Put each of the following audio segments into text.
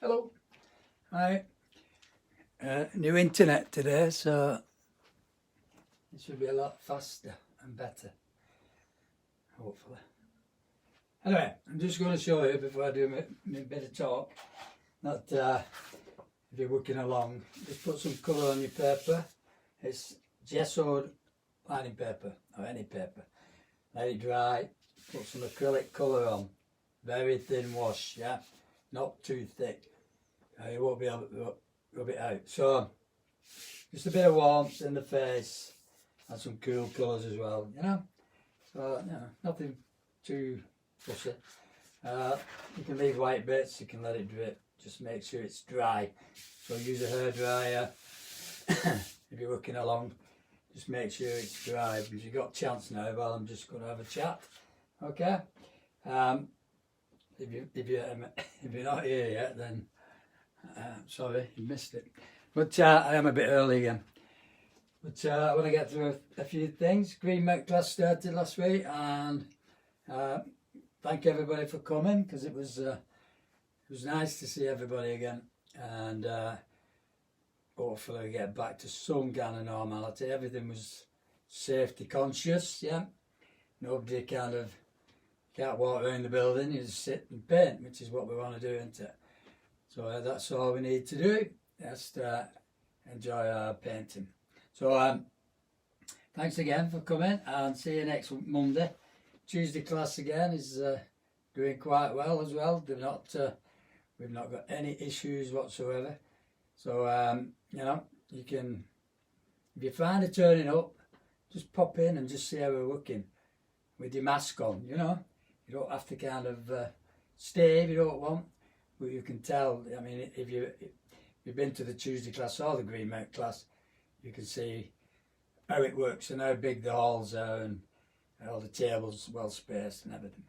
Hello. Hi. New internet today, so it should be a lot faster and better, hopefully. Anyway, I'm just going to show you before I do my bit of talk that if you're working along, just put some colour on your paper. It's gessoed lining paper or any paper. Let it dry. Put some acrylic colour on. Very thin wash, yeah, not too thick. You won't be able to rub it out. So just a bit of warmth in the face and some cool colours as well, you know. So nothing too fussy. You can leave white bits, you can let it drip. Just make sure it's dry. So use a hairdryer if you're working along. Just make sure it's dry because you've got a chance now. Well, I'm just going to have a chat. Okay. If you're not here yet, then sorry, you missed it. But I am a bit early again. But I want to get through a few things. Green Mech class started last week, and thank everybody for coming because it was nice to see everybody again, and hopefully get back to some kind of normality. Everything was safety conscious, yeah. Nobody can't walk around the building. You just sit and paint, which is what we want to do, isn't it? So that's all we need to do. Just enjoy our painting. So thanks again for coming, and see you next Monday. Tuesday class again is doing quite well as well. We've not got any issues whatsoever. So you know, you can, if you find it turning up, just pop in and just see how we're working with your mask on. You know, you don't have to kind of stay if you don't want. But you can tell, I mean, if you've been to the Tuesday class or the Green Mount class, you can see how it works and how big the halls are and all the tables well spaced and everything.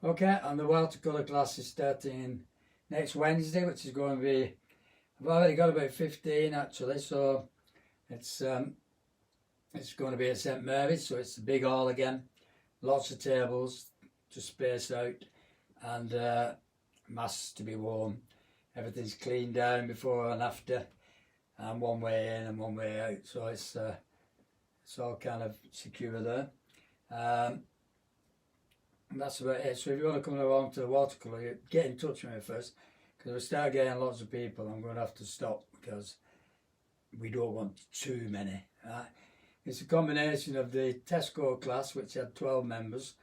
Okay, and the watercolour class is starting next Wednesday, which is going to be, I've already got about 15 actually, so it's going to be at St Mary's, so it's a big hall again, lots of tables to space out, and masks to be worn. Everything's cleaned down before and after, and one way in and one way out, so it's all kind of secure there. And that's about it. So if you want to come along to the watercolour, get in touch with me first, because if we start getting lots of people, I'm going to have to stop because we don't want too many. It's a combination of the Tesco class, which had 12 members,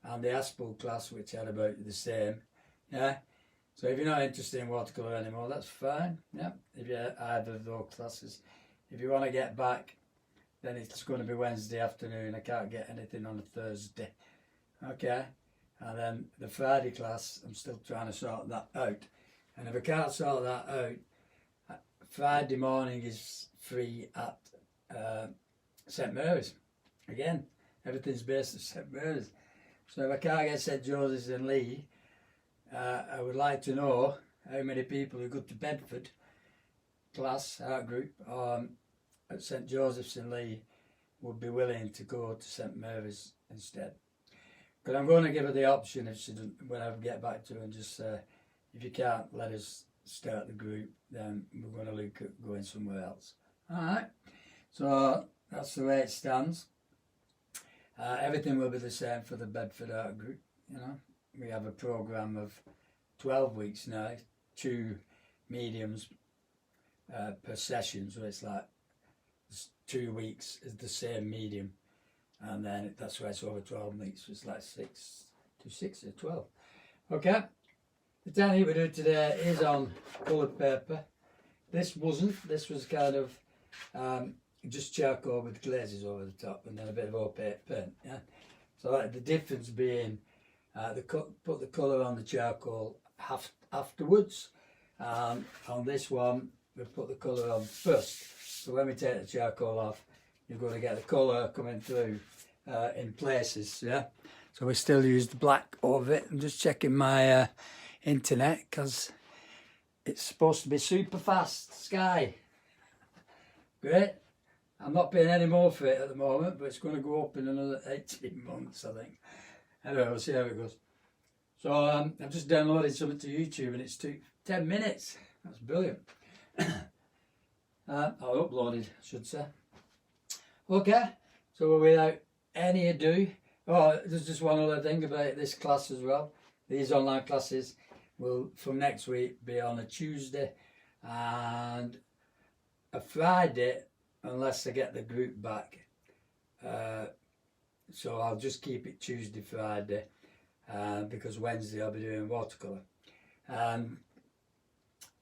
and the Aspel class, which had about the same. Yeah. So if you're not interested in watercolour anymore, that's fine. Yeah. If you're either of those classes, if you want to get back, then it's going to be Wednesday afternoon. I can't get anything on a Thursday. Okay. And then the Friday class, I'm still trying to sort that out. And if I can't sort that out, Friday morning is free at St Mary's. Again, everything's based at St Mary's. So if I can't get St Joseph's in Lee, I would like to know how many people who go to Bedford class, art group, at St Joseph's in Lee would be willing to go to St Mary's instead. But I'm going to give her the option if she doesn't, when I get back to her, and just if you can't let us start the group, then we're going to look at going somewhere else. Alright, so that's the way it stands. Everything will be the same for the Bedford art group, you know. We have a programme of 12 weeks now, 2 mediums per session, so it's like 2 weeks is the same medium, and then that's why it's over 12 weeks, so it's like 6 or 12. Okay, the technique we do today is on coloured paper. This was kind of just charcoal with glazes over the top and then a bit of opaque paint, yeah. So the difference being put the colour on the charcoal afterwards, and on this one we put the colour on first. So when we take the charcoal off, you're going to get the colour coming through in places, yeah. So we still use the black over it. I'm just checking my internet because it's supposed to be super fast. Sky, great. I'm not paying any more for it at the moment, but it's going to go up in another 18 months, I think. Anyway, we'll see how it goes. So I've just downloaded something to YouTube, and it's 10 minutes. That's brilliant. I uploaded, I should say. Okay, so without any ado, oh, there's just one other thing about this class as well. These online classes will, from next week, be on a Tuesday and a Friday, unless I get the group back. So I'll just keep it Tuesday, Friday, because Wednesday I'll be doing watercolour.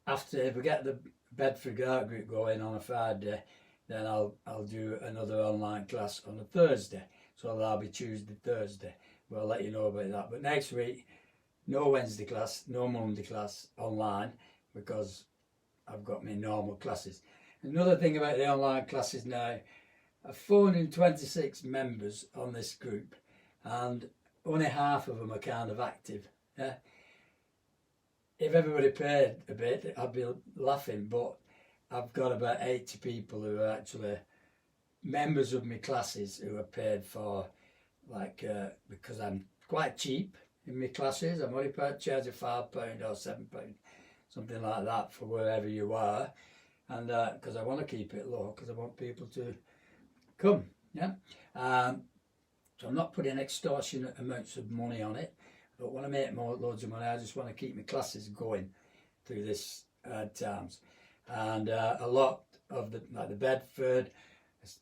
After, if we get the Bedford Art Group going on a Friday, then I'll do another online class on a Thursday. So that'll be Tuesday, Thursday. We'll let you know about that. But next week, no Wednesday class, no Monday class online, because I've got my normal classes. Another thing about the online classes now, I have 426 members on this group, and only half of them are kind of active. Yeah? If everybody paid a bit, I'd be laughing, but I've got about 80 people who are actually members of my classes who are paid for, like, because I'm quite cheap in my classes. I'm only charging £5 or £7, something like that, for wherever you are, and because I want to keep it low, because I want people to come, yeah. So I'm not putting extortionate amounts of money on it. I don't want to make loads of money. I just want to keep my classes going through this times. And a lot of the, like the Bedford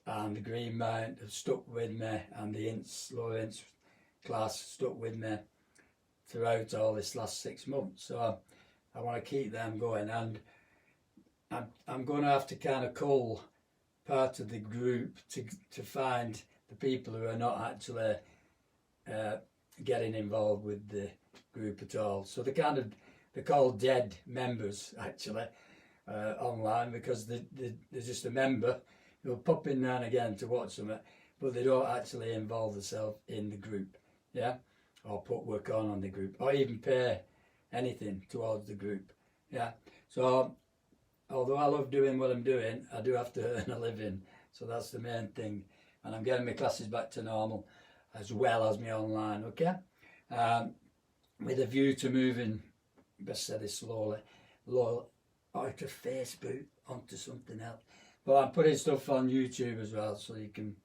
and the Greenmount have stuck with me, and the low inch class stuck with me throughout all this last 6 months. So I want to keep them going, and I'm going to have to kind of cull part of the group to find the people who are not actually getting involved with the group at all. So they're called dead members actually online, because they're just a member who'll pop in now and again to watch them, but they don't actually involve themselves in the group, yeah, or put work on the group, or even pay anything towards the group, yeah. So although I love doing what I'm doing, I do have to earn a living, so that's the main thing. And I'm getting my classes back to normal, as well as my online, okay? With a view to moving, best say this slowly, out of Facebook onto something else. But I'm putting stuff on YouTube as well, so you can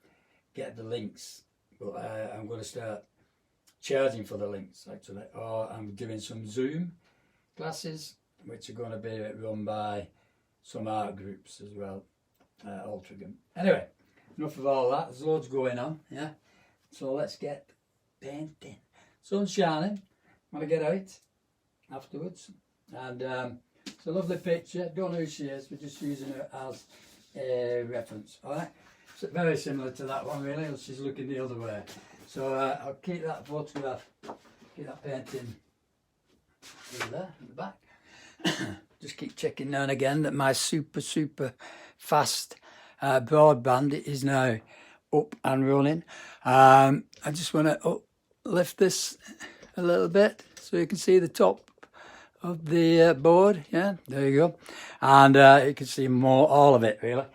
get the links. But I'm going to start charging for the links, actually. Or I'm doing some Zoom classes, which are going to be run by some art groups as well, Altrincham. Anyway, enough of all that. There's loads going on, yeah. So let's get painting. Sun's shining. Want to get out afterwards, and it's a lovely picture. Don't know who she is. We're just using her as a reference. All right. So very similar to that one, really. She's looking the other way. So I'll keep that photograph, keep that painting over there in the back. Just keep checking now and again that my super fast broadband is now up and running. I just want to lift this a little bit so you can see the top of the board. Yeah, there you go. And you can see all of it, really.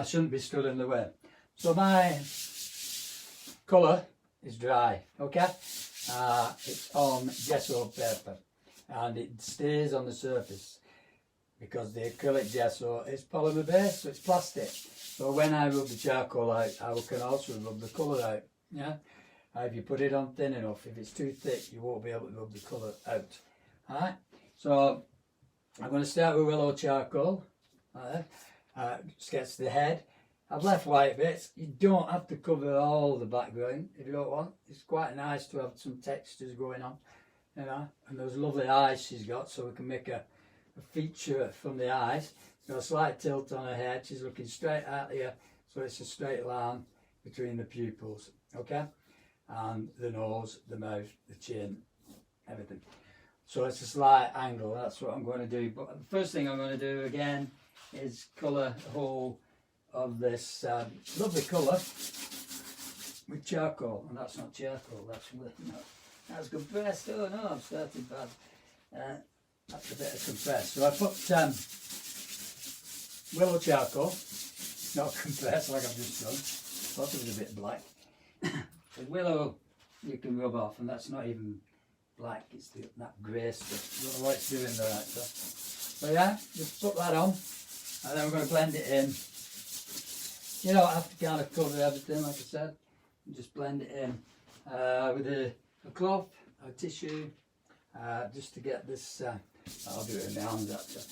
Shouldn't be stood in the way. So my colour is dry, okay? It's on gesso paper, and it stays on the surface because the acrylic gesso is polymer based, so it's plastic. So when I rub the charcoal out, I can also rub the colour out, yeah? If you put it on thin enough, if it's too thick, you won't be able to rub the colour out. Alright, so I'm going to start with willow charcoal. Sketch the head. I've left white bits. You don't have to cover all the background if you don't want. It's quite nice to have some textures going on, you know. And those lovely eyes she's got, so we can make a feature from the eyes. She's got a slight tilt on her head. She's looking straight at you, so it's a straight line between the pupils, okay? And the nose, the mouth, the chin, everything. So it's a slight angle. That's what I'm going to do. But the first thing I'm going to do again is colour the whole of this lovely colour with charcoal. And that's not charcoal, that's that's compressed. Oh no, I've started bad. That's a bit of compressed. So I put willow charcoal, not compressed like I've just done. Thought it was a bit black. The willow you can rub off, and that's not even black, it's that grey stuff. I don't know what it's doing there actually. So yeah, just put that on, and then we're going to blend it in. You don't have to kind of cover everything, like I said. You just blend it in with a cloth, a tissue, just to get this, I'll do it in my hands actually,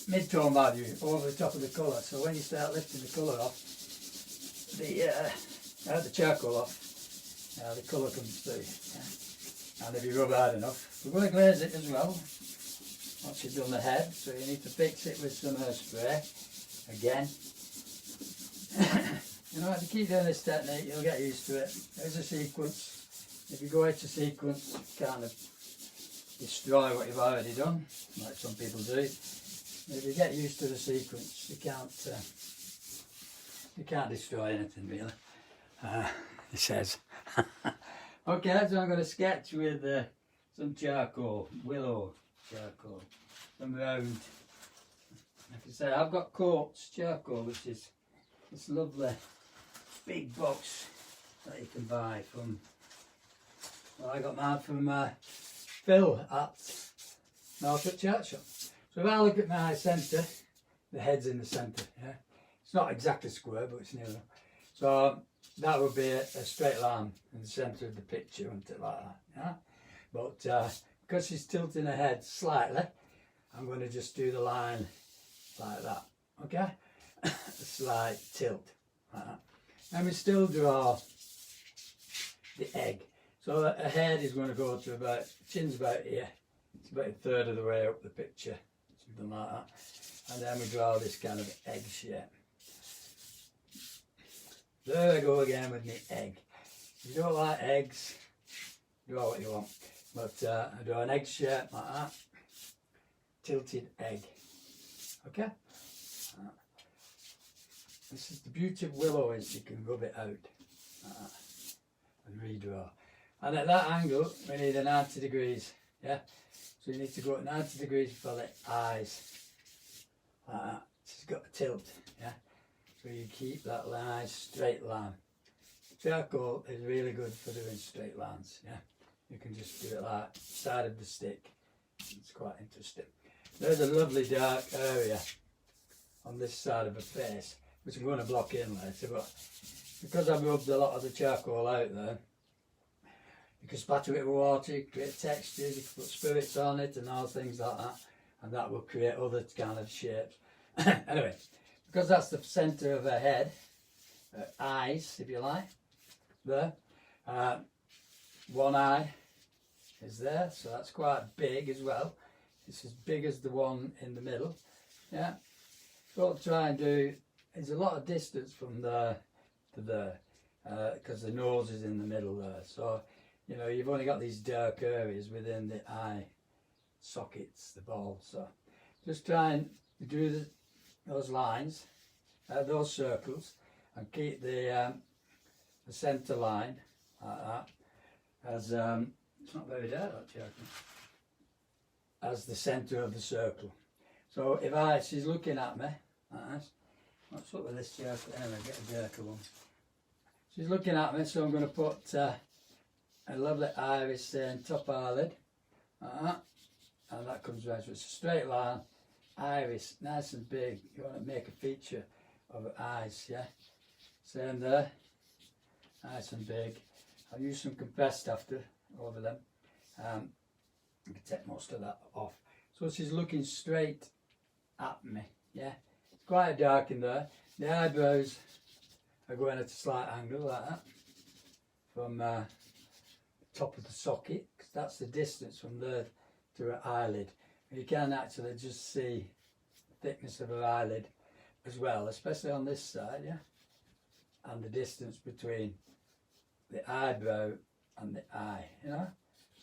mid-tone value over the top of the colour. So when you start lifting the colour off, the charcoal off, the colour comes through. Yeah. And if you rub hard enough, we're going to glaze it as well once you've done the head, so you need to fix it with some hairspray again. You know, if you keep doing this technique, you'll get used to it. There's a sequence. If you go into sequence, you kind of destroy what you've already done, like some people do. If you get used to the sequence, you can't destroy anything really. It says. Okay, so I'm going to sketch with some charcoal, willow charcoal, some round. Like I say, I've got Quartz charcoal, which is this lovely big box that you can buy from. Well, I got mine from Phil at Norfolk Church Shop. So if I look at my centre, the head's in the centre. Yeah, it's not exactly square, but it's near enough. So that would be a straight line in the centre of the picture, wouldn't it, like that? Yeah. But because she's tilting her head slightly, I'm going to just do the line like that. Okay, a slight tilt like that. And we still draw the egg. So her head is going to go to about, chin's about here. It's about a third of the way up the picture, something like that. And then we draw this kind of egg shape. There I go again with my egg. If you don't like eggs, draw what you want. But I draw an egg shape like that. Tilted egg. Okay? This is the beauty of willow, is you can rub it out and redraw. And at that angle, we need a 90 degrees. Yeah? So you need to go at 90 degrees for the eyes. Like that. She's got a tilt. Yeah? So you keep that nice straight line. Charcoal is really good for doing straight lines. Yeah? You can just do it like side of the stick. It's quite interesting. There's a lovely dark area on this side of her face, which I'm going to block in later, but because I've rubbed a lot of the charcoal out there, you can splatter it with water, create textures, you can put spirits on it and all things like that, and that will create other kind of shapes. Anyway, because that's the centre of her head, her eyes, if you like, there, one eye is there, so that's quite big as well. It's as big as the one in the middle. Yeah. So what I'll try and do is a lot of distance from there to there, because the nose is in the middle there. So, you know, you've only got these dark areas within the eye sockets, the ball. So just try and do those lines, those circles, and keep the centre line like that as it's not very dark actually, as the centre of the circle. So if she's looking at me, what's up with this charcoal? Anyway, get a darker one. She's looking at me, so I'm going to put a lovely iris saying top eyelid, and that comes right. So it's a straight line, iris, nice and big. You want to make a feature of her eyes, yeah? Same there, nice and big. I'll use some compressed after over them. I can take most of that off. So she's looking straight at me, yeah? It's quite dark in there. The eyebrows are going at a slight angle like that from top of the socket, because that's the distance from there to her eyelid. And you can actually just see the thickness of her eyelid as well, especially on this side, yeah? And the distance between the eyebrow and the eye, you know?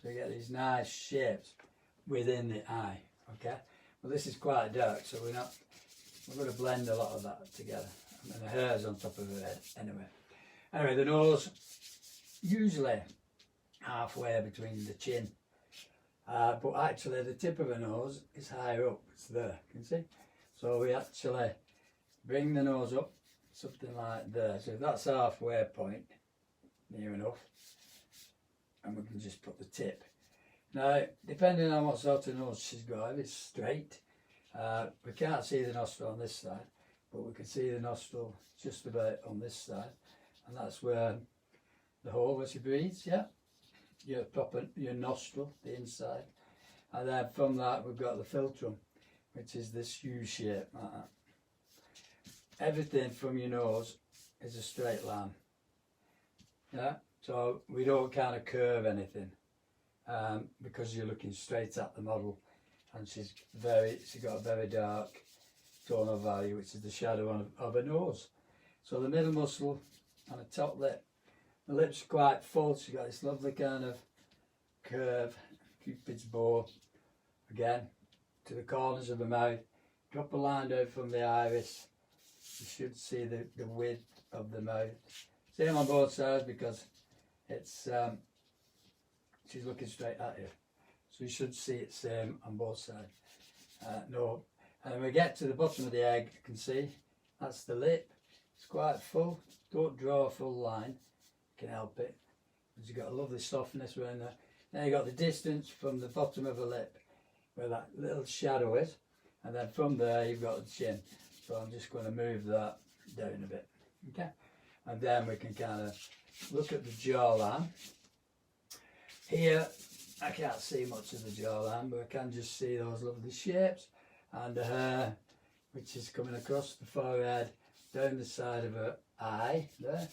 So you get these nice shapes within the eye, okay? Well, this is quite dark, so we're going to blend a lot of that together. And the hair's on top of her head, anyway. Anyway, the nose, usually halfway between the chin. But actually, the tip of her nose is higher up, it's there, you can see? So we actually bring the nose up, something like there. So that's halfway point, near enough. And we can just put the tip. Now, depending on what sort of nose she's got, if it's straight, we can't see the nostril on this side, but we can see the nostril just about on this side, and that's where the hole where she breathes, yeah, your nostril, the inside, and then from that we've got the philtrum, which is this U shape, like that. Everything from your nose is a straight line, yeah, so we don't kind of curve anything, because you're looking straight at the model, and she's got a very dark tonal value, which is the shadow of her nose. So the middle muscle and the top lip, the lips are quite full, she's got this lovely kind of curve, Cupid's bow, again, to the corners of the mouth. Drop a line down from the iris, you should see the width of the mouth. Same on both sides, because it's she's looking straight at you, so you should see it same on both sides. No, and when we get to the bottom of the egg, you can see that's the lip. It's quite full. Don't draw a full line, you can help it, because you've got a lovely softness around there. Then you've got the distance from the bottom of the lip where that little shadow is, and then from there you've got the chin. So I'm just going to move that down a bit, okay? And then we can kind of look at the jawline. Here I can't see much of the jawline, but I can just see those lovely shapes and the hair, which is coming across the forehead, down the side of her eye there,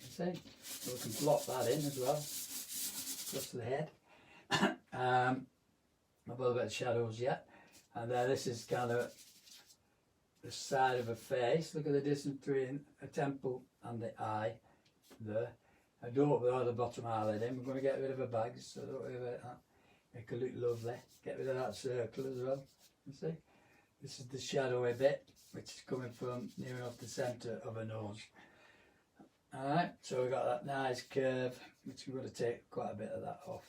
you see? So we can blot that in as well, across the head. A little bit of shadows yet. And then this is kind of the side of her face. Look at the distance between a temple and the eye there. I don't put the bottom eyelid in. We're going to get rid of her bags, so don't worry about that. Make her look lovely. Get rid of that circle as well. You see? This is the shadowy bit, which is coming from near enough the centre of her nose. Alright, so we've got that nice curve, which we're going to take quite a bit of that off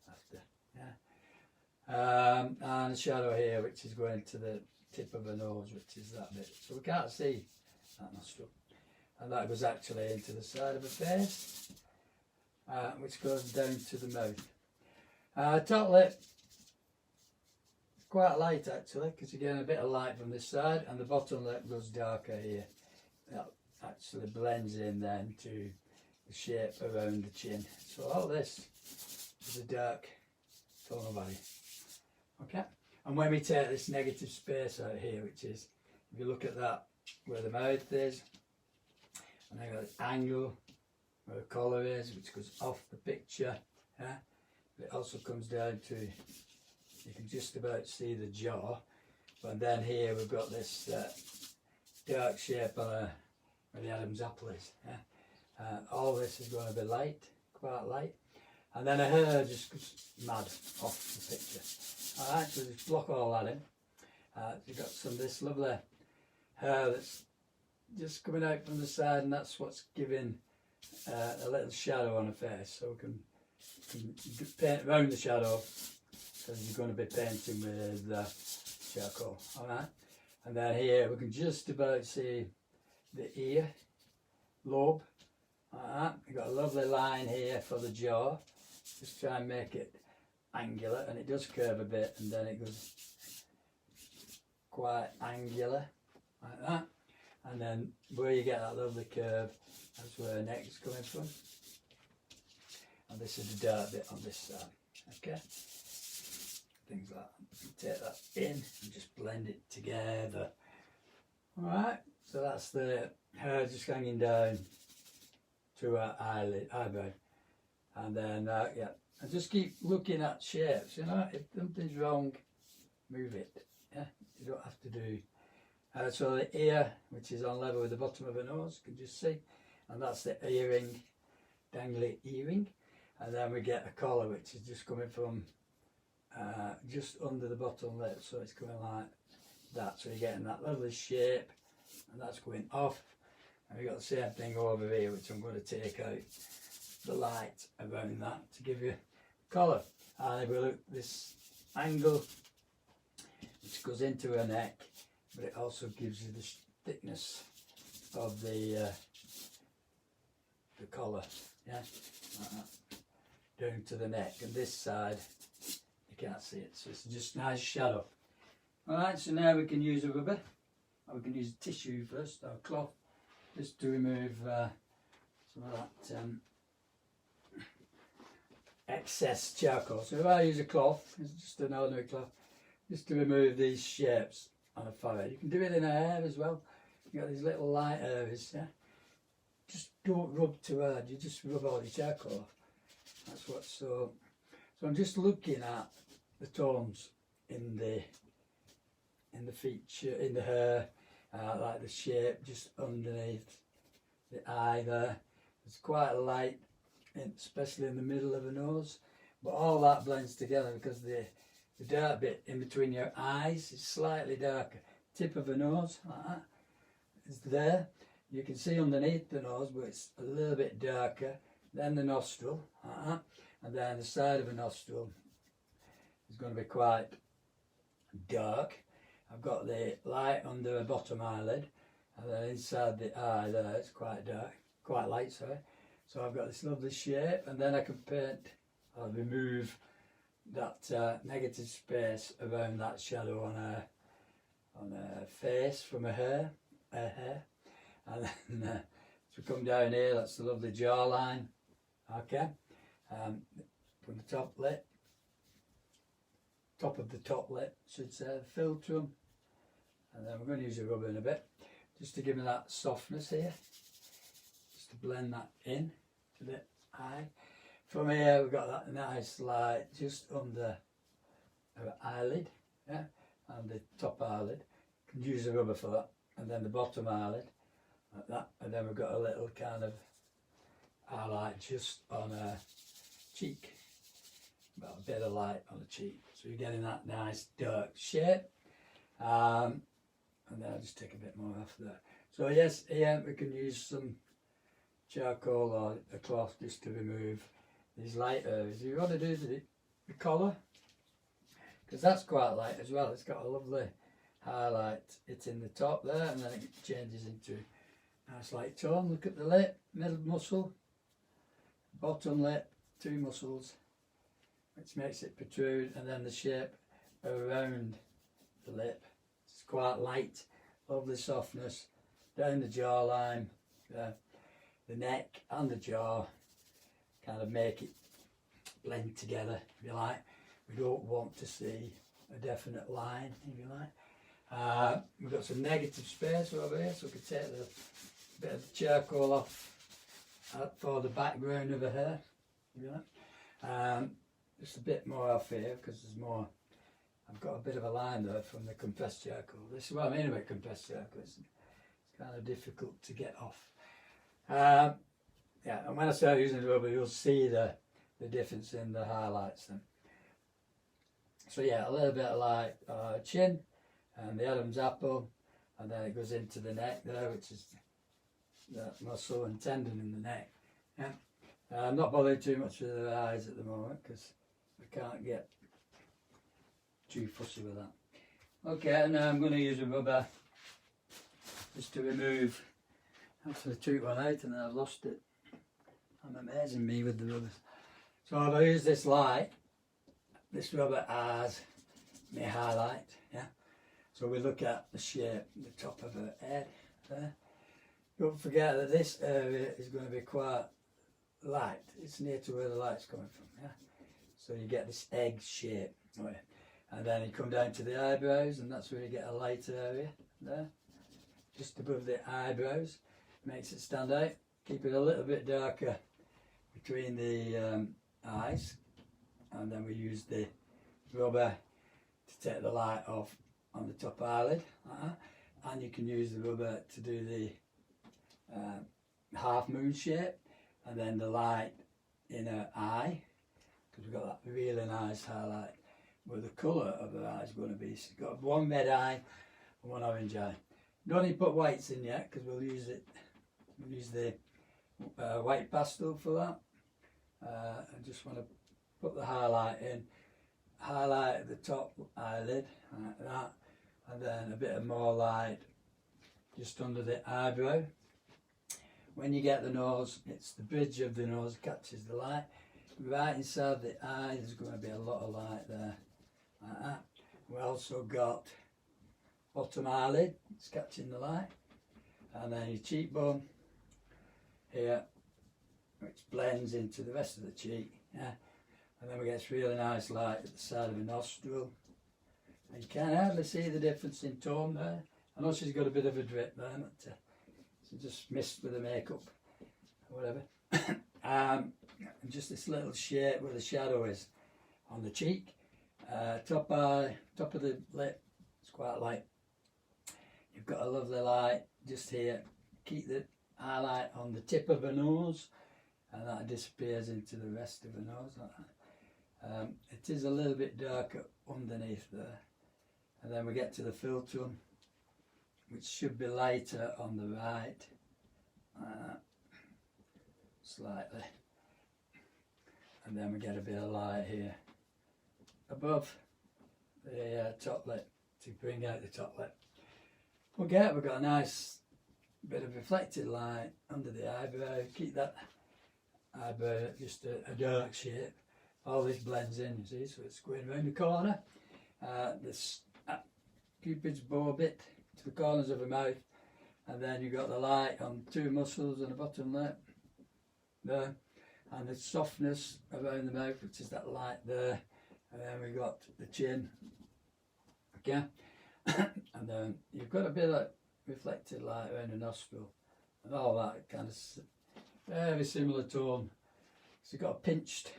after. Yeah. And the shadow here, which is going to the tip of her nose, which is that bit. So we can't see that nostril. And that goes actually into the side of her face, which goes down to the mouth. Top lip, quite light actually, because you're getting a bit of light from this side, and the bottom lip goes darker here. That actually blends in then to the shape around the chin. So all this is a dark tonal value. Okay, and when we take this negative space out here, which is, if you look at that, where the mouth is, and then got this angle where the collar is, which goes off the picture. Yeah? It also comes down to, you can just about see the jaw, but then here we've got this dark shape on where the Adam's apple is. Yeah? All this is going to be light, quite light, and then her hair just goes mad off the picture. Alright, so just block all that in. You've got some of this lovely hair that's just coming out from the side, and that's what's giving a little shadow on her face. So we can paint around the shadow, because you're going to be painting with charcoal. Alright, and then here we can just about see the ear lobe. Alright, you've got a lovely line here for the jaw. Just try and make it angular, and it does curve a bit, and then it goes quite angular like that. And then where you get that lovely curve, that's where her neck is coming from. And this is the dark bit on this side. Okay? Things like that. Take that in and just blend it together. Alright, so that's the hair just hanging down to her eyebrow. And then, yeah, and just keep looking at shapes, you know. If something's wrong, move it. Yeah, you don't have to do. So the ear, which is on level with the bottom of her nose, you can just see, and that's the earring, dangly earring. And then we get a collar, which is just coming from just under the bottom lip, so it's coming like that. So you're getting that lovely shape, and that's going off. And we've got the same thing over here, which I'm going to take out the light around that to give you collar. And if we look this angle, which goes into her neck, but it also gives you the thickness of the collar, yeah, like that. down to the neck, and this side you can't see it, so it's just nice shadow. Alright, so now we can use a rubber, or we can use a tissue first, or a cloth, just to remove some of that excess charcoal. So if I use a cloth, it's just an ordinary cloth, just to remove these shapes on a forehead. You can do it in a hair as well. You got these little light areas, yeah. Just don't rub too hard. You just rub all the charcoal off. That's what's so. So I'm just looking at the tones in the feature, in the hair, like the shape just underneath the eye there. It's quite light, especially in the middle of the nose. But all that blends together because the dark bit in between your eyes is slightly darker. Tip of the nose, like that, is there. You can see underneath the nose, but it's a little bit darker. Then the nostril, like that. And then the side of the nostril is going to be quite dark. I've got the light under the bottom eyelid, and then inside the eye there it's quite dark, quite light, sorry. So I've got this lovely shape, and then I can paint, I'll remove that negative space around that shadow on her face from her hair, and then as we come down here, that's the lovely jawline. Okay, from the top lip, top of the top lip, should say, the philtrum, and then we're going to use a rubber in a bit, just to give me that softness here, just to blend that in to the eye. From here we've got that nice light just under our eyelid, yeah, and the top eyelid. You can use a rubber for that, and then the bottom eyelid, like that, and then we've got a little kind of highlight just on a cheek, about a bit of light on the cheek, so you're getting that nice dark shape. And then I'll just take a bit more off there. So yes, here we can use some charcoal or a cloth just to remove these light areas. You want to do the collar, because that's quite light as well. It's got a lovely highlight. It's in the top there, and then it changes into a nice light tone. Look at the lip, middle muscle, bottom lip, two muscles, which makes it protrude, and then the shape around the lip. It's quite light, lovely softness down the jawline, the neck and the jaw, kind of make it blend together, if you like. We don't want to see a definite line, if you like. We've got some negative space over here, so we can take the bit of charcoal off for the background of the hair, if you like. Just a bit more off here, because there's more. I've got a bit of a line there from the compressed charcoal. This is what I mean about compressed charcoal. It's kind of difficult to get off. Yeah, and when I start using the rubber, you'll see the difference in the highlights then. So yeah, a little bit of light chin and the Adam's apple, and then it goes into the neck there, which is the muscle and tendon in the neck. Yeah. I'm not bothering too much with the eyes at the moment because I can't get too fussy with that. Okay, and now I'm going to use a rubber just to remove. Actually took one out and then I've lost it. I'm amazing me with the rubbers. So if I use this light, this rubber has my highlight, yeah. So we look at the shape, the top of her head there. Don't forget that this area is going to be quite light. It's near to where the light's coming from, yeah. So you get this egg shape, and then you come down to the eyebrows, and that's where you get a lighter area there, just above the eyebrows. Makes it stand out. Keep it a little bit darker between the eyes, and then we use the rubber to take the light off on the top eyelid, and you can use the rubber to do the half moon shape, and then the light in her eye, because we've got that really nice highlight where the colour of her eye is going to be. She's got one red eye and one orange eye. Don't need to put whites in yet because we'll use it. We'll use the white pastel for that. I just want to put the highlight in, highlight at the top eyelid like that, and then a bit of more light just under the eyebrow. When you get the nose, it's the bridge of the nose catches the light. right inside the eye there's going to be a lot of light there, like that. We also got bottom eyelid, it's catching the light, and then your cheekbone here, which blends into the rest of the cheek, yeah. And then we get this really nice light at the side of the nostril. And you can hardly see the difference in tone there. I know she's got a bit of a drip there, but she just missed with the makeup or whatever. And just this little shape where the shadow is on the cheek. Top eye, top of the lip, it's quite light. You've got a lovely light just here. Keep the highlight on the tip of her nose, and that disappears into the rest of her nose like that. It is a little bit darker underneath there, and then we get to the fill tone, which should be lighter on the right, slightly, and then we get a bit of light here above the top lip to bring out the top lip. We've got a nice bit of reflected light under the eyebrow. Keep that eyebrow just a dark shape. All this blends in, you see, so it's going around the corner. This Cupid's bow bit to the corners of the mouth, and then you've got the light on two muscles on the bottom lip there, and the softness around the mouth, which is that light there, and then we've got the chin, okay, and then you've got a bit of reflected light around the nostril, and all that kind of very similar tone. So you've got a pinched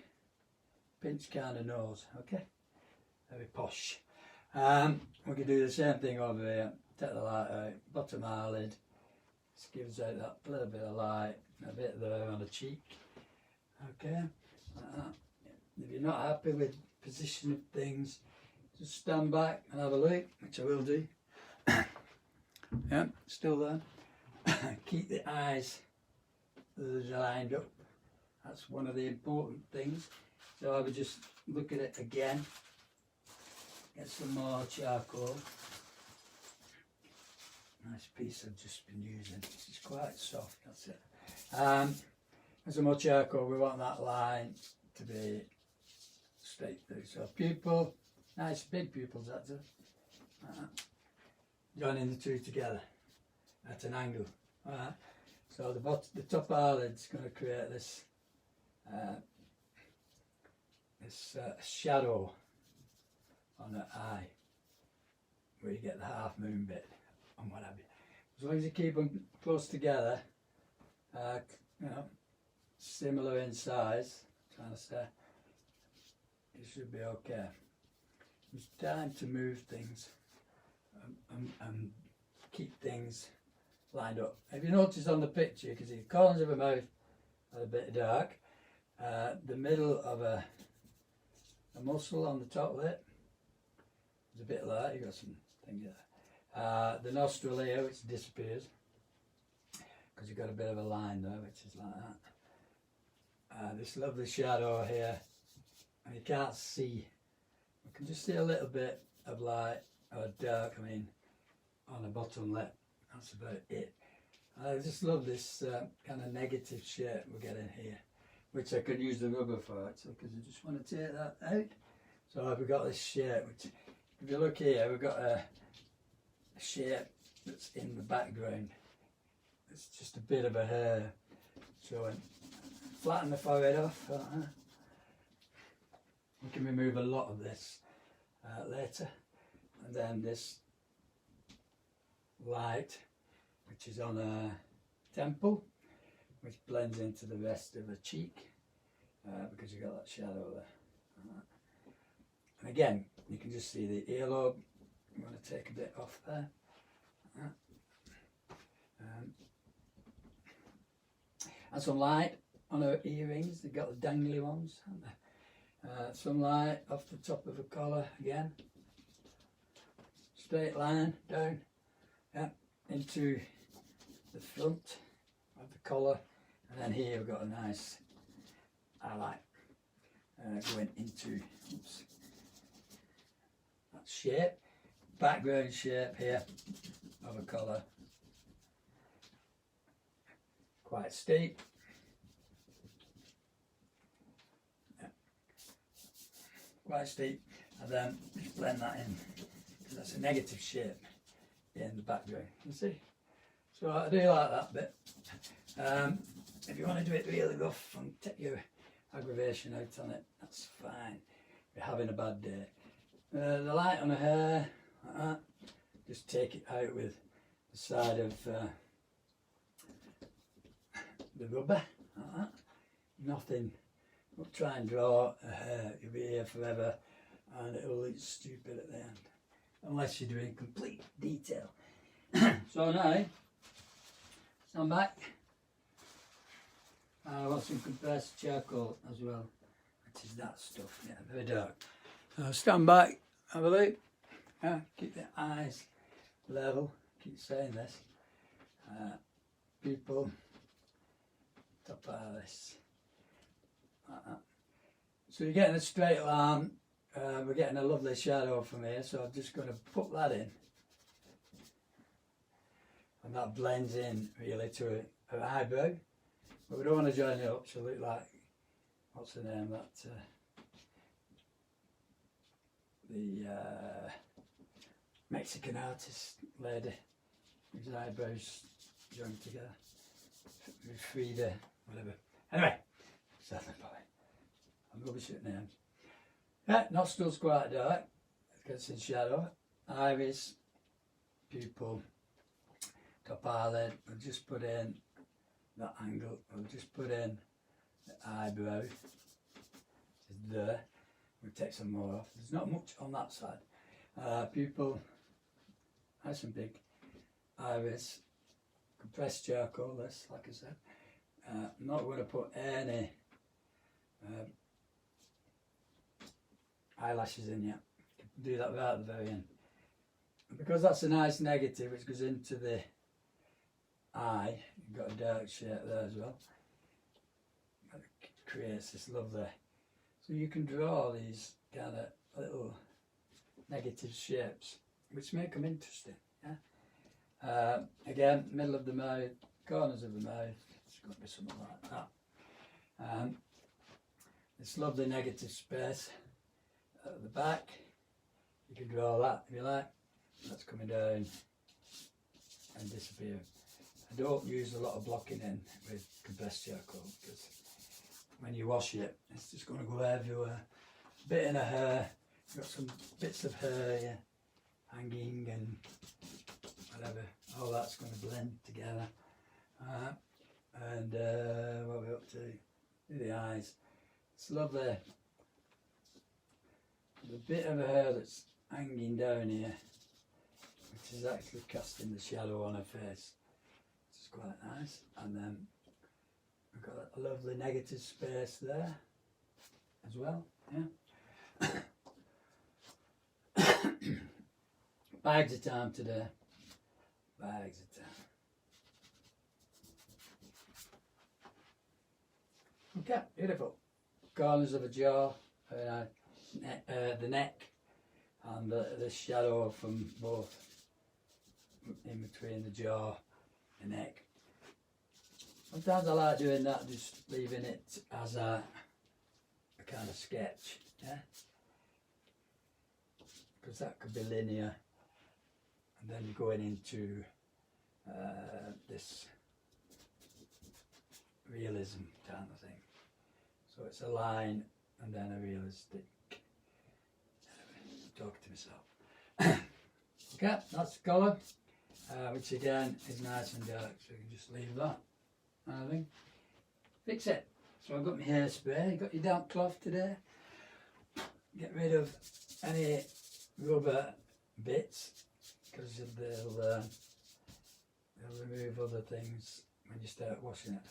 kind of nose, okay, very posh. We can do the same thing over here. Take the light out, bottom eyelid, just gives out that little bit of light, a bit there on the cheek, okay, like that. If you're not happy with position of things, just stand back and have a look, which I will do. Yeah, still there. Keep the eyes lined up. That's one of the important things. So I would just look at it again. Get some more charcoal. Nice piece I've just been using. This is quite soft, that's it. There's some more charcoal. We want that line to be straight through. So pupil, nice big pupils actually. Joining the two together at an angle. Alright. So the top eyelid's going to create this shadow on the eye, where you get the half moon bit and what have you. As long as you keep them close together, you know, similar in size, trying to say, it should be okay. It's time to move things and keep things lined up. If you notice on the picture, you can see the corners of her mouth are a bit dark. The middle of a muscle on the top lip is a bit light. You've got some things there. The nostril here, which disappears because you've got a bit of a line there, which is like that. This lovely shadow here, and you can't see. You can just see a little bit of light or dark, I mean, on the bottom lip. That's about it. I just love this kind of negative shape we're getting here, which I could use the rubber for actually, because I just want to take that out. So we've got this shape, which, if you look here, we've got a shape that's in the background. It's just a bit of a hair showing. Flatten the forehead off. We can remove a lot of this later. And then this light, which is on a temple, which blends into the rest of the cheek, because you've got that shadow there. And again, you can just see the earlobe. You want to take a bit off there. And some light on her earrings. They've got the dangly ones, haven't they? Some light off the top of the collar again. Straight line down, yeah, into the front of the collar, and then here we've got a nice highlight going into that shape, background shape here of a collar. Quite steep. quite steep, and then just blend that in, because that's a negative shape in the background, you see. So I do like that bit. If you want to do it really rough and take your aggravation out on it, that's fine. If you're having a bad day. The light on the hair, like that, just take it out with the side of the rubber, like that. Nothing, don't try and draw a hair, you'll be here forever and it'll look stupid at the end. Unless you're doing complete detail. So now, stand back. I want some compressed charcoal as well, which is that stuff, yeah, very dark. So stand back, have a look, yeah, keep the eyes level, keep saying this. Pupil, top iris, like that. So you're getting a straight line, we're getting a lovely shadow from here, so I'm just going to put that in. And that blends in really to her eyebrow. But we don't want to join it up, she'll look like, what's her name, that, the Mexican artist lady, whose eyebrows joined together. Frida, whatever. Anyway, Southern Boy. I'm rubbish at names. Yeah, nostrils quite dark, it gets in shadow. Iris, pupil, top eyelid, we'll just put in that angle, we'll just put in the eyebrow, which is there, we'll take some more off, there's not much on that side. Pupil, nice and big, iris, compressed charcoal, this, like I said. I'm not going to put any eyelashes in yet, do that right at the very end. And because that's a nice negative which goes into the eye, you've got a dark shape there as well. It creates this lovely, so you can draw these kind of little negative shapes which make them interesting. Yeah. Again, middle of the mouth, corners of the mouth, it's got to be something like that. This lovely negative space at the back, you can draw that if you like. That's coming down and disappear. I don't use a lot of blocking in with compressed charcoal because when you wash it, it's just going to go everywhere. A bit in her hair, you've got some bits of hair here, hanging and whatever, all that's going to blend together. And what are we up to? Do the eyes. It's lovely. The bit of her hair that's hanging down here, which is actually casting the shadow on her face. It's quite nice. And then we've got a lovely negative space there as well. Yeah. Bags of time today. Bags of time. Okay, beautiful. Corners of a jaw, the neck, and the shadow from both in between the jaw and neck. Sometimes I like doing that, just leaving it as a kind of sketch, yeah, because that could be linear, and then you're going into this realism kind of thing. So it's a line and then a realistic. Talking to myself. Okay, that's the colour, which again is nice and dark, so you can just leave that. I think. Fix it. So I've got my hairspray. You've got your damp cloth today. Get rid of any rubber bits because they'll remove other things when you start washing it.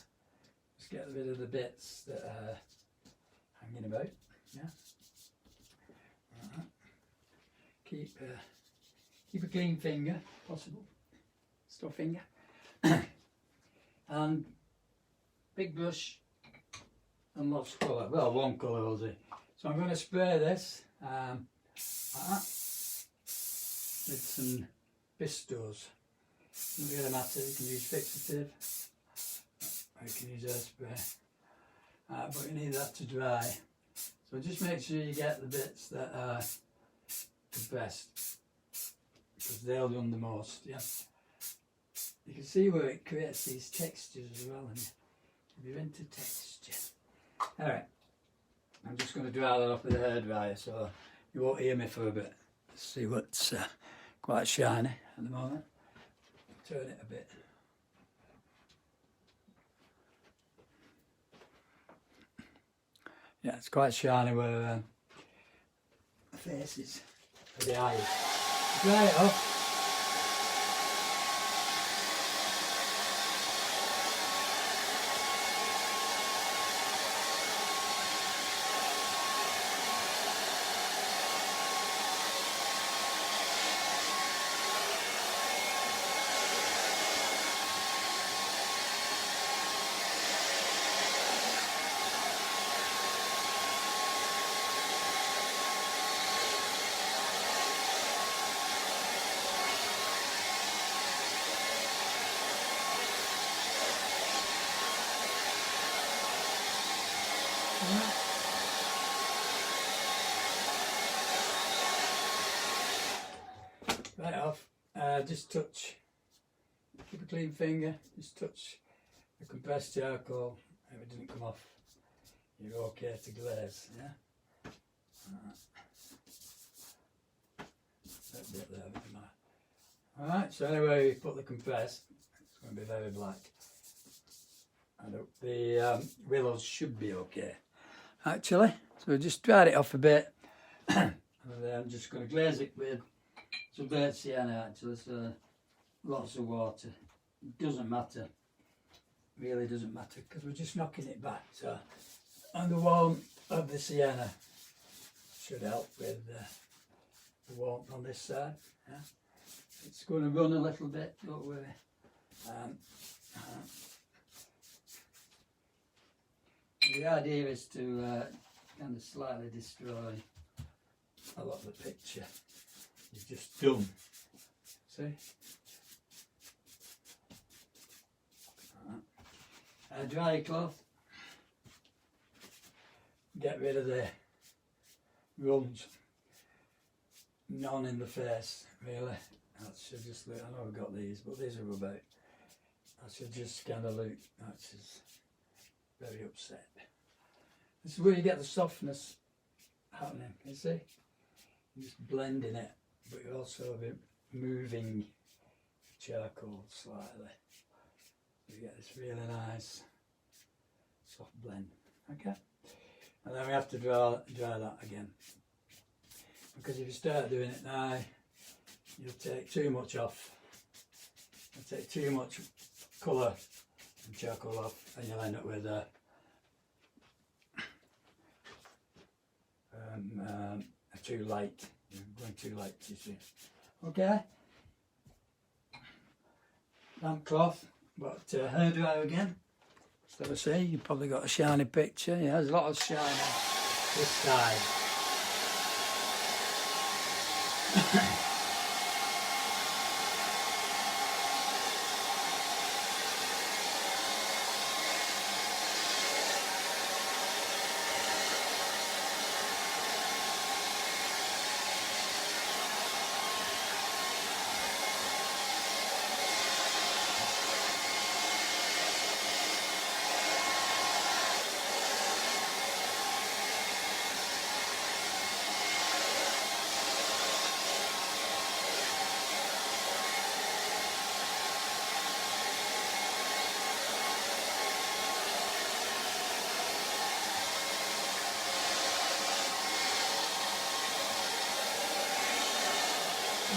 Just get rid of the bits that are hanging about. Yeah. Right. Keep a clean finger, possible. Stuff finger. And big brush and lots of colour. Well, one colour will do. So I'm going to spray this like that with some Bistos. Doesn't really matter, you can use fixative or you can use hairspray. But you need that to dry. So just make sure you get the bits that are compressed, because they'll run the most. Yeah. You can see where it creates these textures as well, and if you're into texture. Alright, I'm just going to dry that off with a hairdryer, so you won't hear me for a bit. Let's see what's quite shiny at the moment. Turn it a bit. Yeah, it's quite shiny where the face is, for the eyes. Dry it off. Right off, just touch, keep a clean finger, just touch the compressed charcoal. If it doesn't come off, you're okay to glaze, yeah? That bit there, doesn't matter. Alright, so anyway you put the compressed, it's going to be very black. And the willows should be okay, actually. So just dry it off a bit, and then I'm just going to glaze it with some burnt sienna, actually, so lots of water. It doesn't matter, really doesn't matter, because we're just knocking it back. So, and the warmth of the sienna should help with the warmth on this side. Yeah? It's going to run a little bit, don't worry. The idea is to kind of slightly destroy a lot of the picture you've just done. See? Dry cloth. Get rid of the runs. None in the face, really. That should just look, I know we've got these, but these are about. I should just kind of look, that's just very upset. This is where you get the softness happening, you see? You're just blending it, but you're also moving charcoal slightly. You get this really nice soft blend, okay? And then we have to dry that again. Because if you start doing it now, you'll take too much off. You'll take too much colour and charcoal off, and you'll end up with a too light. You're going too light, you see. Okay. Damp cloth, but hairdryer again. So I say, you've probably got a shiny picture. Yeah, there's a lot of shine on this side.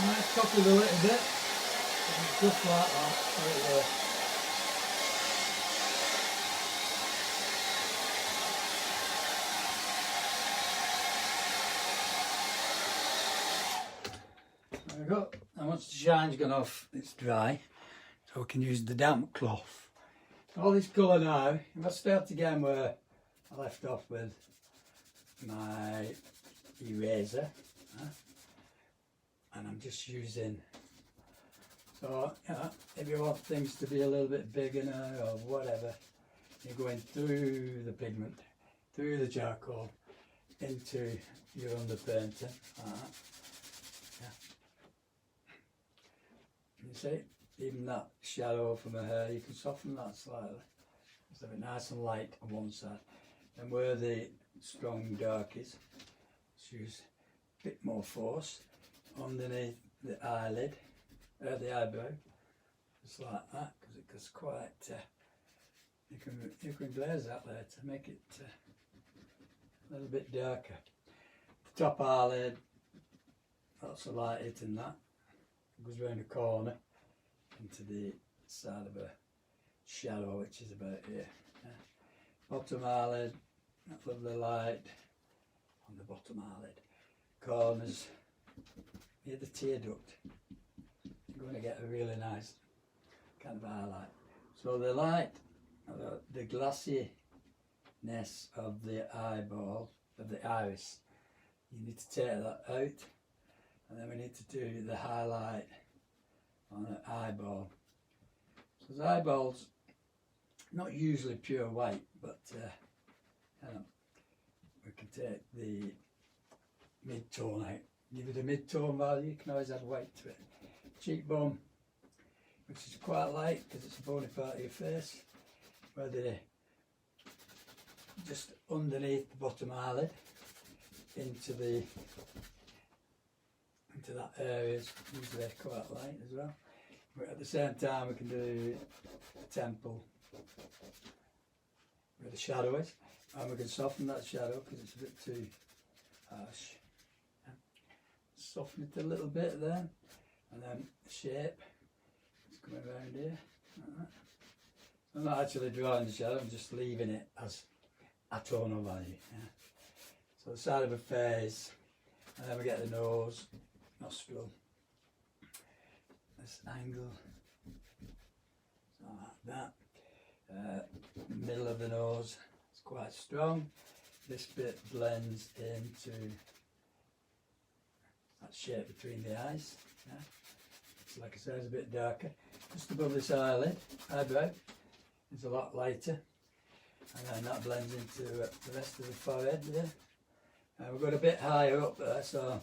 Nice copy a little bit, just like that, right there. There we go, and once the shine's gone off, it's dry, so we can use the damp cloth. All this colour now, if I start again where I left off with my eraser, and I'm just using, so you know, if you want things to be a little bit bigger now or whatever, you're going through the pigment, through the charcoal, into your underpainting, like that. Yeah. You see, even that shadow from her hair, you can soften that slightly. Just have it nice and light on one side. And where the strong dark is, use a bit more force underneath the eyelid, the eyebrow, just like that, because it gets quite. You can glaze that later, make it a little bit darker. The top eyelid, lots of light hitting that. It goes round the corner into the side of a shadow, which is about here. Yeah. Bottom eyelid, that lovely light on the bottom eyelid. Corners near the tear duct. You're going to get a really nice kind of highlight. So the light, the glassiness of the eyeball, of the iris, you need to take that out, and then we need to do the highlight on the eyeball. So the eyeball's not usually pure white, but we can take the mid-tone out. Give it a mid-tone value, you can always add white to it. Cheekbone, which is quite light because it's a bony part of your face, where they just underneath the bottom eyelid into that area is usually quite light as well. But at the same time we can do the temple where the shadow is, and we can soften that shadow because it's a bit too harsh. Yeah. Soften it a little bit there, and then the shape is coming around here like that. I'm not actually drawing the shadow, I'm just leaving it as a tonal value. Yeah. So the side of a face, and then we get the nose, nostril, this angle, so like that. The middle of the nose is quite strong. This bit blends into that shape between the eyes. Yeah. So like I said, it's a bit darker. Just above this eyebrow is a lot lighter, and then that blends into the rest of the forehead there. We've got a bit higher up there, so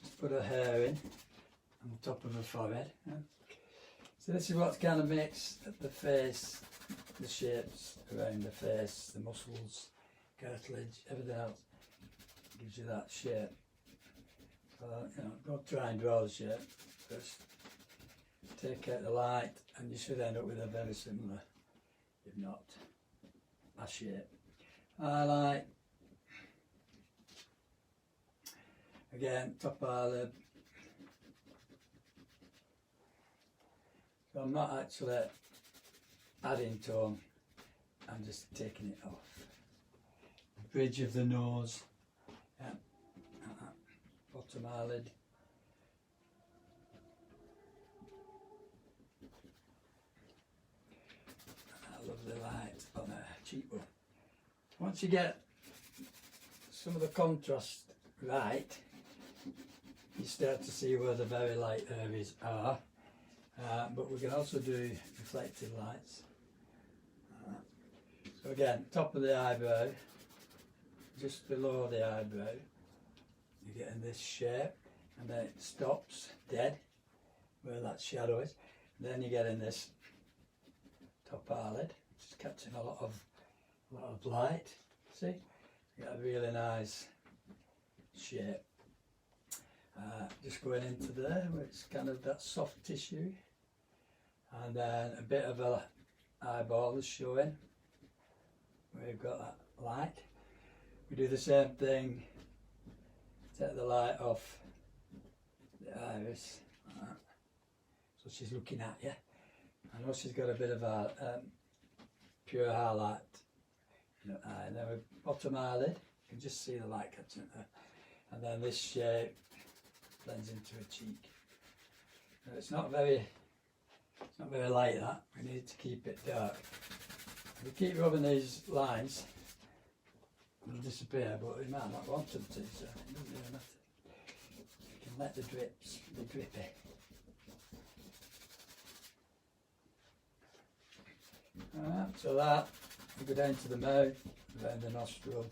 just put a hair in on the top of the forehead. Yeah. So this is what kind of makes the face, the shapes around the face, the muscles, cartilage, everything else gives you that shape. So, don't try and draw the shape, just take out the light and you should end up with a very similar, if not a shape. Highlight, again, top eyelid. So I'm not actually adding tone, I'm just taking it off. The bridge of the nose, yeah, bottom eyelid. I love the light on her cheekbone. Once you get some of the contrast right, you start to see where the very light areas are. But we can also do reflective lights. So again, top of the eyebrow, just below the eyebrow, you're getting this shape, and then it stops dead where that shadow is. And then you're getting this top eyelid, which is catching a lot of light. See, you get a really nice shape. Just going into there where it's kind of that soft tissue, and then a bit of a eyeball is showing where you've got that light. We do the same thing, take the light off the iris like that. So she's looking at you. I know she's got a bit of a pure highlight in her eye. And then with bottom eyelid, you can just see the light catching there. And then this shape blends into a cheek. Now it's not very light, that. We need to keep it dark. If we keep rubbing these lines, they'll disappear, but we might not want them to, so it doesn't really matter. You can let the drips be drippy. Alright, so that, we go down to the mouth, around the nostril,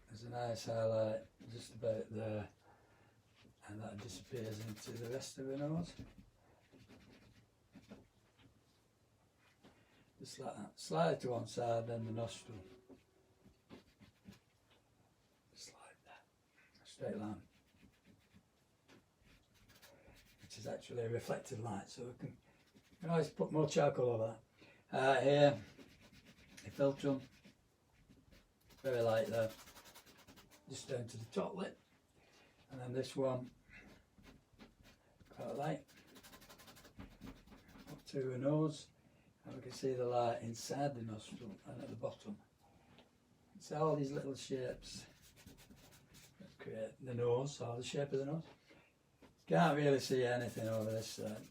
There's a nice highlight just about there, and that disappears into the rest of the nose. Just like that, slightly to one side, then the nostril. Just like that, a straight line. Which is actually a reflected light, so we can always put more charcoal over that. Here, the filtrum, very light there, just down to the top lip, and then this one, quite light, up to the nose, and we can see the light inside the nostril and at the bottom. So all these little shapes that create the nose, or the shape of the nose. Can't really see anything over this side.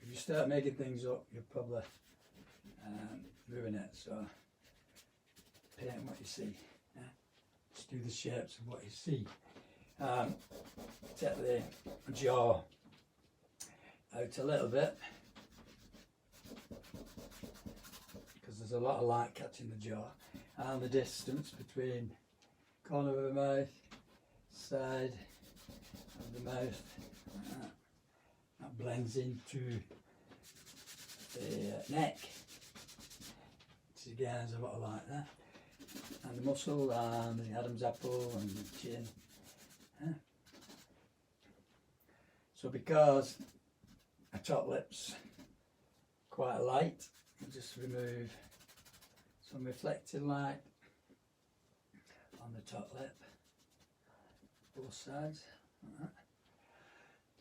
If you start making things up, you'll probably ruin it. So paint what you see. Yeah? Just do the shapes of what you see. Take the jaw out a little bit, because there's a lot of light catching the jaw, and the distance between corner of the mouth, side of the mouth, that blends into the neck, which again has a lot of light there, and the muscle and the Adam's apple and the chin. Yeah. So because our top lip's quite light, we'll just remove some reflected light on the top lip, both sides, like that.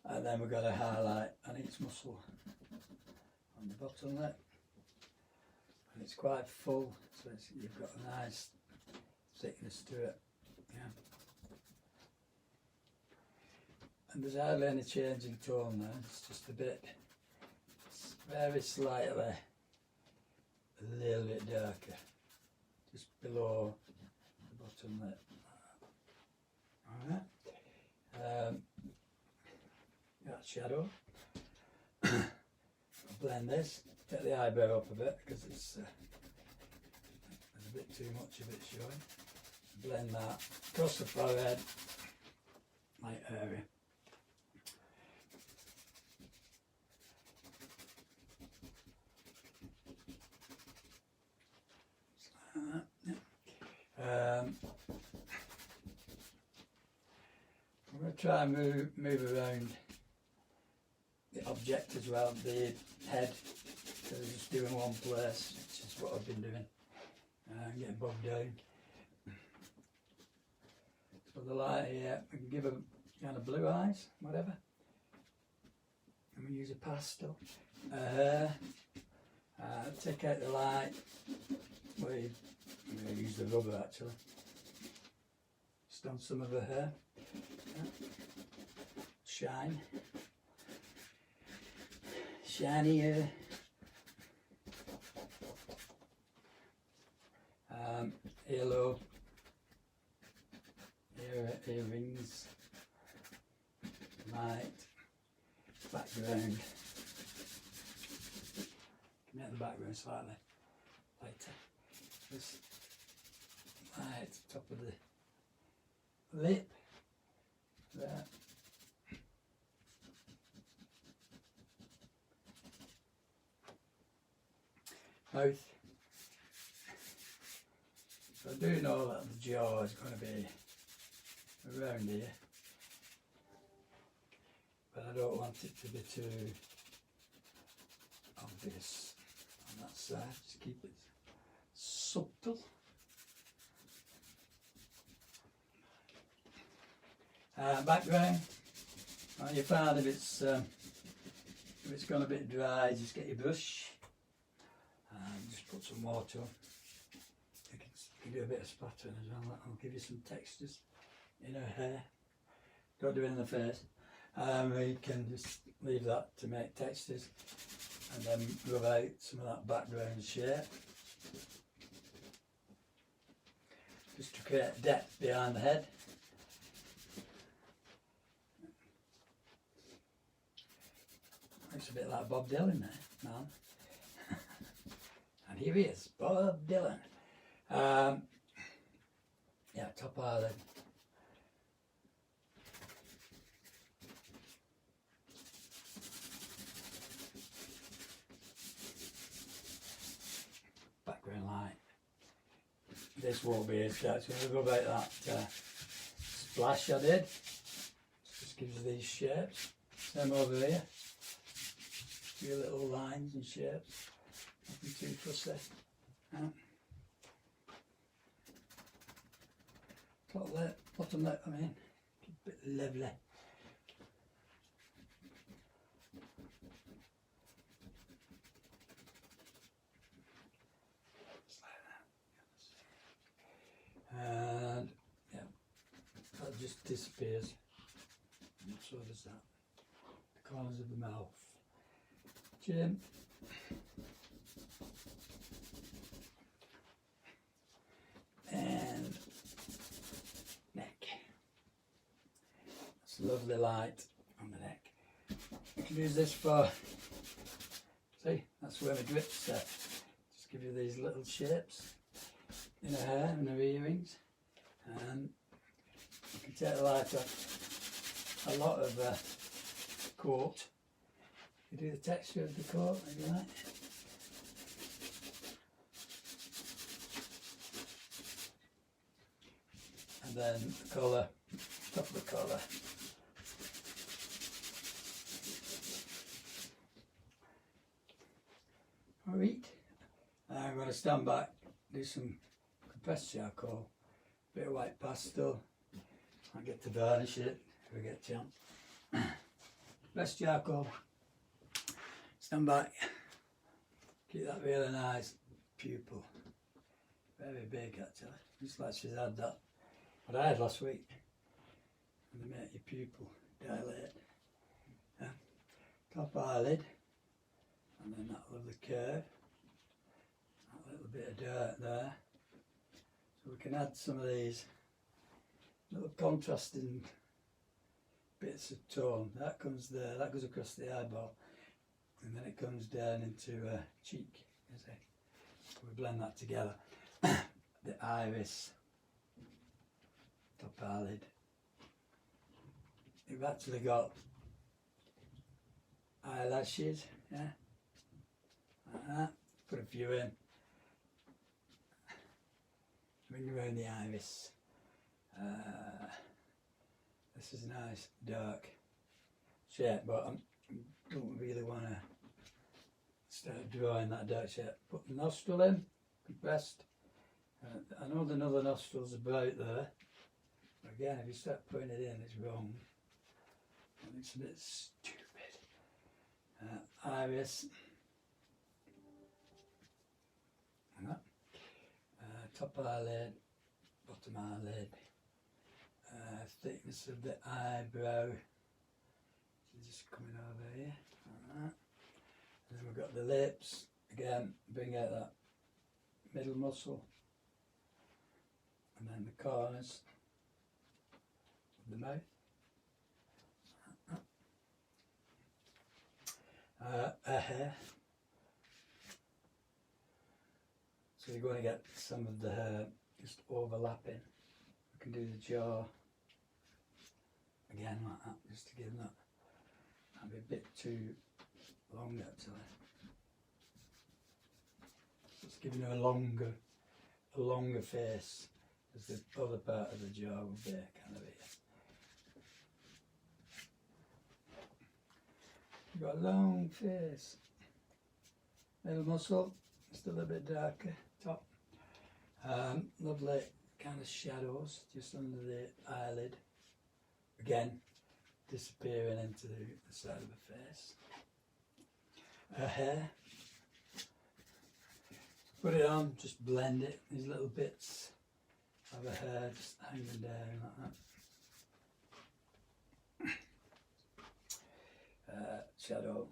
And then we've got a highlight on each muscle on the bottom lip, and it's quite full, so you've got a nice thickness to it. Yeah. And there's hardly any change in tone there, it's just a bit, it's very slightly a little bit darker, just below the bottom lip. Alright. Got shadow. I'll blend this, get the eyebrow up a bit because it's there's a bit too much of it showing. Blend that across the forehead, light area. I'm going to try and move around the object as well, the head, because I'm just doing one place, which is what I've been doing, getting bogged down. So the light here, we can give them kind of blue eyes, whatever, and we use a pastel. Take out the light, I'm going to use the rubber actually, just on some of her hair. Yeah. Shine, shiny hair, earlobe, earrings, light, background. Make the background slightly lighter. This light, top of the lip, there. Mouth. So I do know that the jaw is going to be around here, but I don't want it to be too obvious on that side. Just keep it subtle. Background. Well, you find if it's gone a bit dry, just get your brush and just put some water on. You can do a bit of splattering as well. That'll give you some textures in her hair. Don't do it in the face. You can just leave that to make textures, and then rub out some of that background shape, just to create depth behind the head. Looks a bit like Bob Dylan there, man. And here he is, Bob Dylan. yeah, top eyelid. Background light. This won't be it, so we'll go about that splash I did. Just gives you these shapes. Same over here. Few little lines and shapes. Nothing too fussy. Top lip, bottom lip, I mean. Keep it lovely. And yeah, that just disappears. And so does that. The corners of the mouth. Chin. And neck. It's lovely light on the neck. You can use this for, see, that's where my drip's set. Just give you these little shapes in her hair and her earrings, and you can take the light off a lot of coat. You do the texture of the coat if you like. And then the colour, top of the colour. Alright, I'm going to stand back, do some compressed charcoal, bit of white pastel. I get to varnish it if we get a chance. Compressed charcoal, stand back, keep that really nice pupil, very big actually, just like she's had that, what I had last week, and they make your pupil dilate. Yeah. Top eyelid, and then that lovely curve, that little bit of dirt there. So we can add some of these little contrasting bits of tone. That comes there, that goes across the eyeball, and then it comes down into a cheek, you see. We blend that together. The iris, top eyelid. You've actually got eyelashes, yeah, like that. Put a few in. Ring around the iris. This is a nice dark shape, but I don't really want to start drawing that dark shape. Put the nostril in, compressed. I know the other nostril's about there, but again, if you start putting it in, it's wrong. And it's a bit stupid. Iris. And that. Top eyelid, bottom eyelid, thickness of the eyebrow, just coming over here, like that. And then we've got the lips, again, bring out that middle muscle, and then the corners of the mouth. Her hair. So you're going to get some of the hair just overlapping. We can do the jaw again like that, just to give that. That'd be a bit too long actually. Just giving her a longer face, as the other part of the jaw would be kind of here. You've got a long face. Middle muscle, just a little bit darker. Top. Lovely kind of shadows just under the eyelid. Again, disappearing into the side of the face. Her hair. Put it on, just blend it. These little bits of her hair just hanging down like that. Shadow.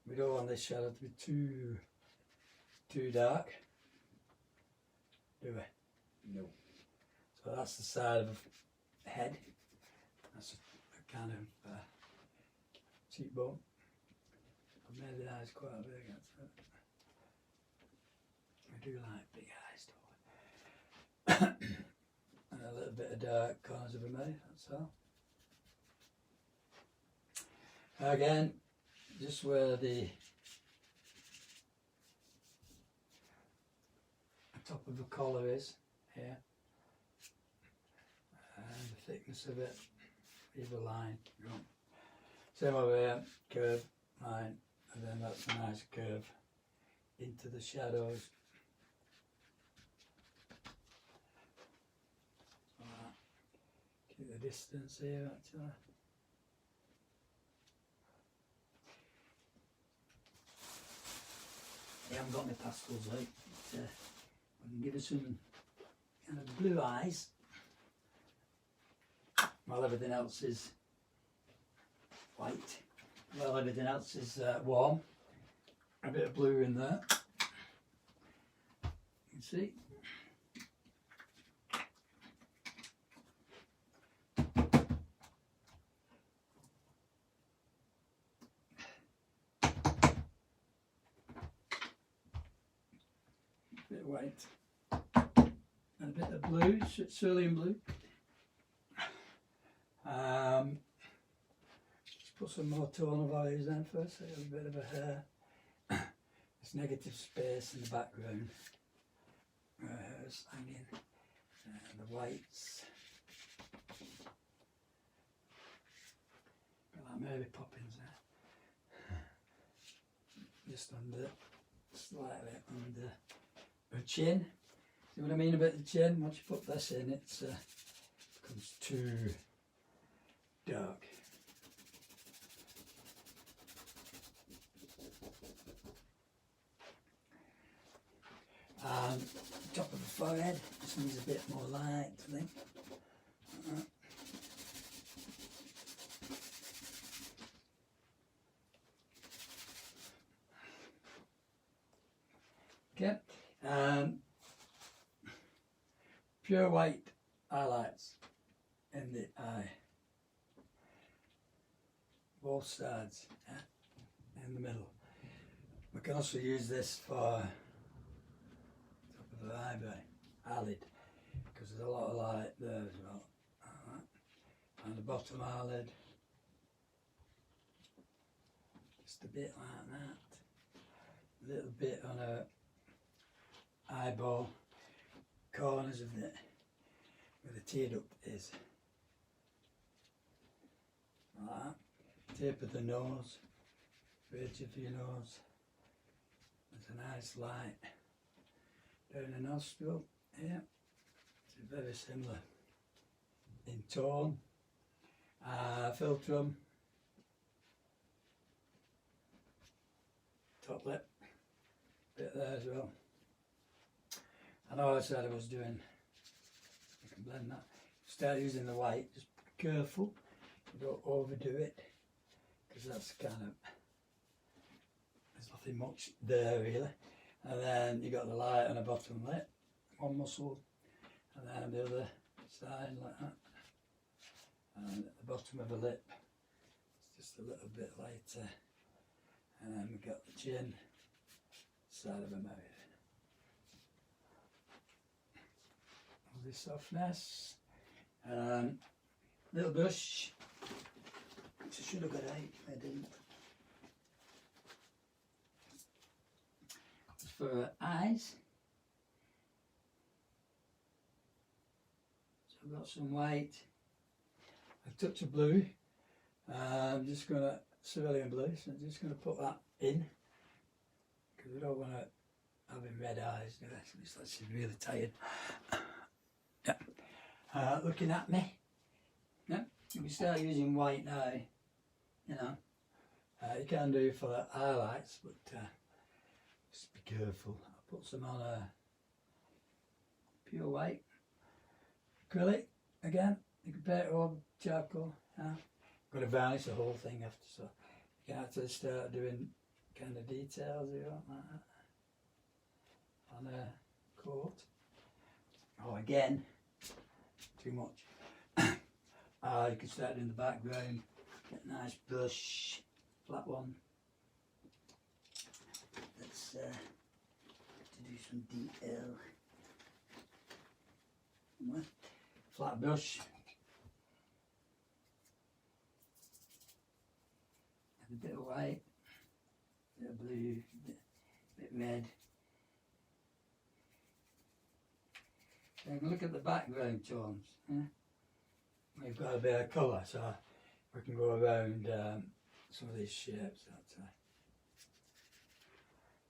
We don't want this shadow to be too dark. Do we? No. So that's the side of the head. That's a kind of cheekbone. I've made the eyes quite big actually. I do like big eyes though. a little bit of dark corners of a mouth, that's all. Again, just where the top of the collar is here, and the thickness of it, leave a line. Same over here, curve, line, and then that's a nice curve into the shadows. Keep the distance here actually. I haven't got my pastels out, but I can give it some kind of blue eyes while everything else is white. While everything else is warm. A bit of blue in there. You can see. Bit of white and a bit of blue, cerulean blue. Just put some more tonal values in first, so you have a bit of a hair. There's negative space in the background where her hair's hanging, and the whites. Got that Mary Poppins there. Just under, slightly under her chin. See what I mean about the chin? Once you put this in, it becomes too dark. And top of the forehead, this needs a bit more light, I think. Okay, pure white highlights in the eye, both sides, yeah, in the middle. We can also use this for top of the eyelid, because there's a lot of light there as well. And the bottom eyelid, just a bit like that. A little bit on her eyeball, corners of it, where the tear duct is. Like that. Tip of the nose, bridge of your nose. There's a nice light down the nostril here. It's very similar in tone. Filtrum, top lip, bit there as well. I know I said I was doing, you can blend that. Start using the white, just be careful, you don't overdo it, because that's kind of, there's nothing much there really. And then you got the light on the bottom lip, one muscle, and then the other side like that. And at the bottom of the lip, it's just a little bit lighter. And then we got the chin, side of the mouth. All this softness. Little brush, which I should have got out, I didn't. Just for her eyes. So I've got some white, a touch of blue. I'm just going to, cerulean blue, so I'm just going to put that in, because we don't want to have him red eyes, do we? It's like she's really tired. Yeah. Looking at me. Yeah. If we start using white now, you know, you can do for the highlights, but just be careful. I'll put some on pure white. Acrylic, again, you can paint it over charcoal. Yeah. I'm going to varnish the whole thing after, so you can actually start doing kind of details here, like that, on a coat. Oh, again, too much. You can start in the background, get a nice brush, flat one. Let's to do some detail. flat brush. And a bit of white, a bit of blue, a bit red. And look at the background tones. We've got a bit of colour, so we can go around some of these shapes.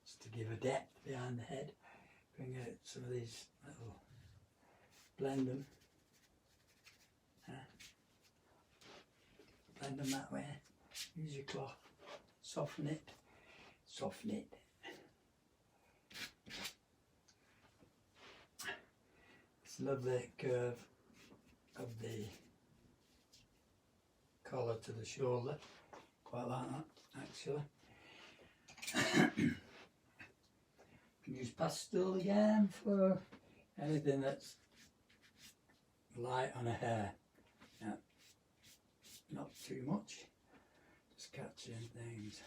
Just to give a depth behind the head. Bring out some of these little, blend them. Blend them that way. Use your cloth. Soften it. Soften it. Lovely curve of the collar to the shoulder, quite like that actually. You can use pastel again for anything that's light on a hair. Yeah. Not too much, just catching things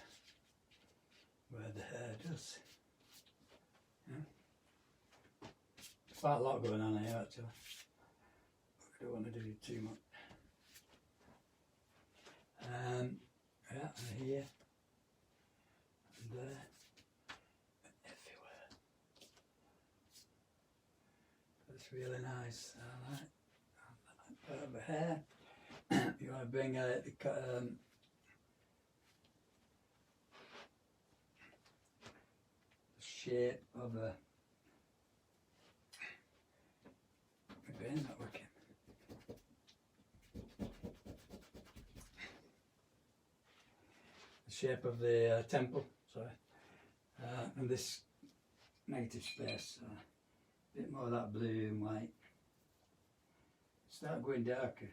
where the hair does. Yeah. Quite a lot going on here actually. I don't want to do too much. Yeah, and here, and there, and everywhere. That's really nice. I like that part of the hair. You want to bring out the shape of a. Maybe not working. The shape of the temple, sorry, and this negative space, a bit more of that blue and white. Start going darker,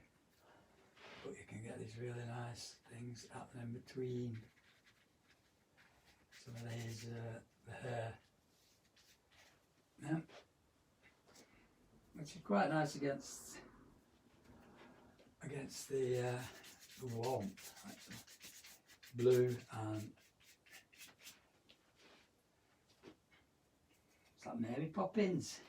but you can get these really nice things happening between some of these, the hair. Yeah. Which is quite nice against the warmth, actually. Blue and it's like Mary Poppins.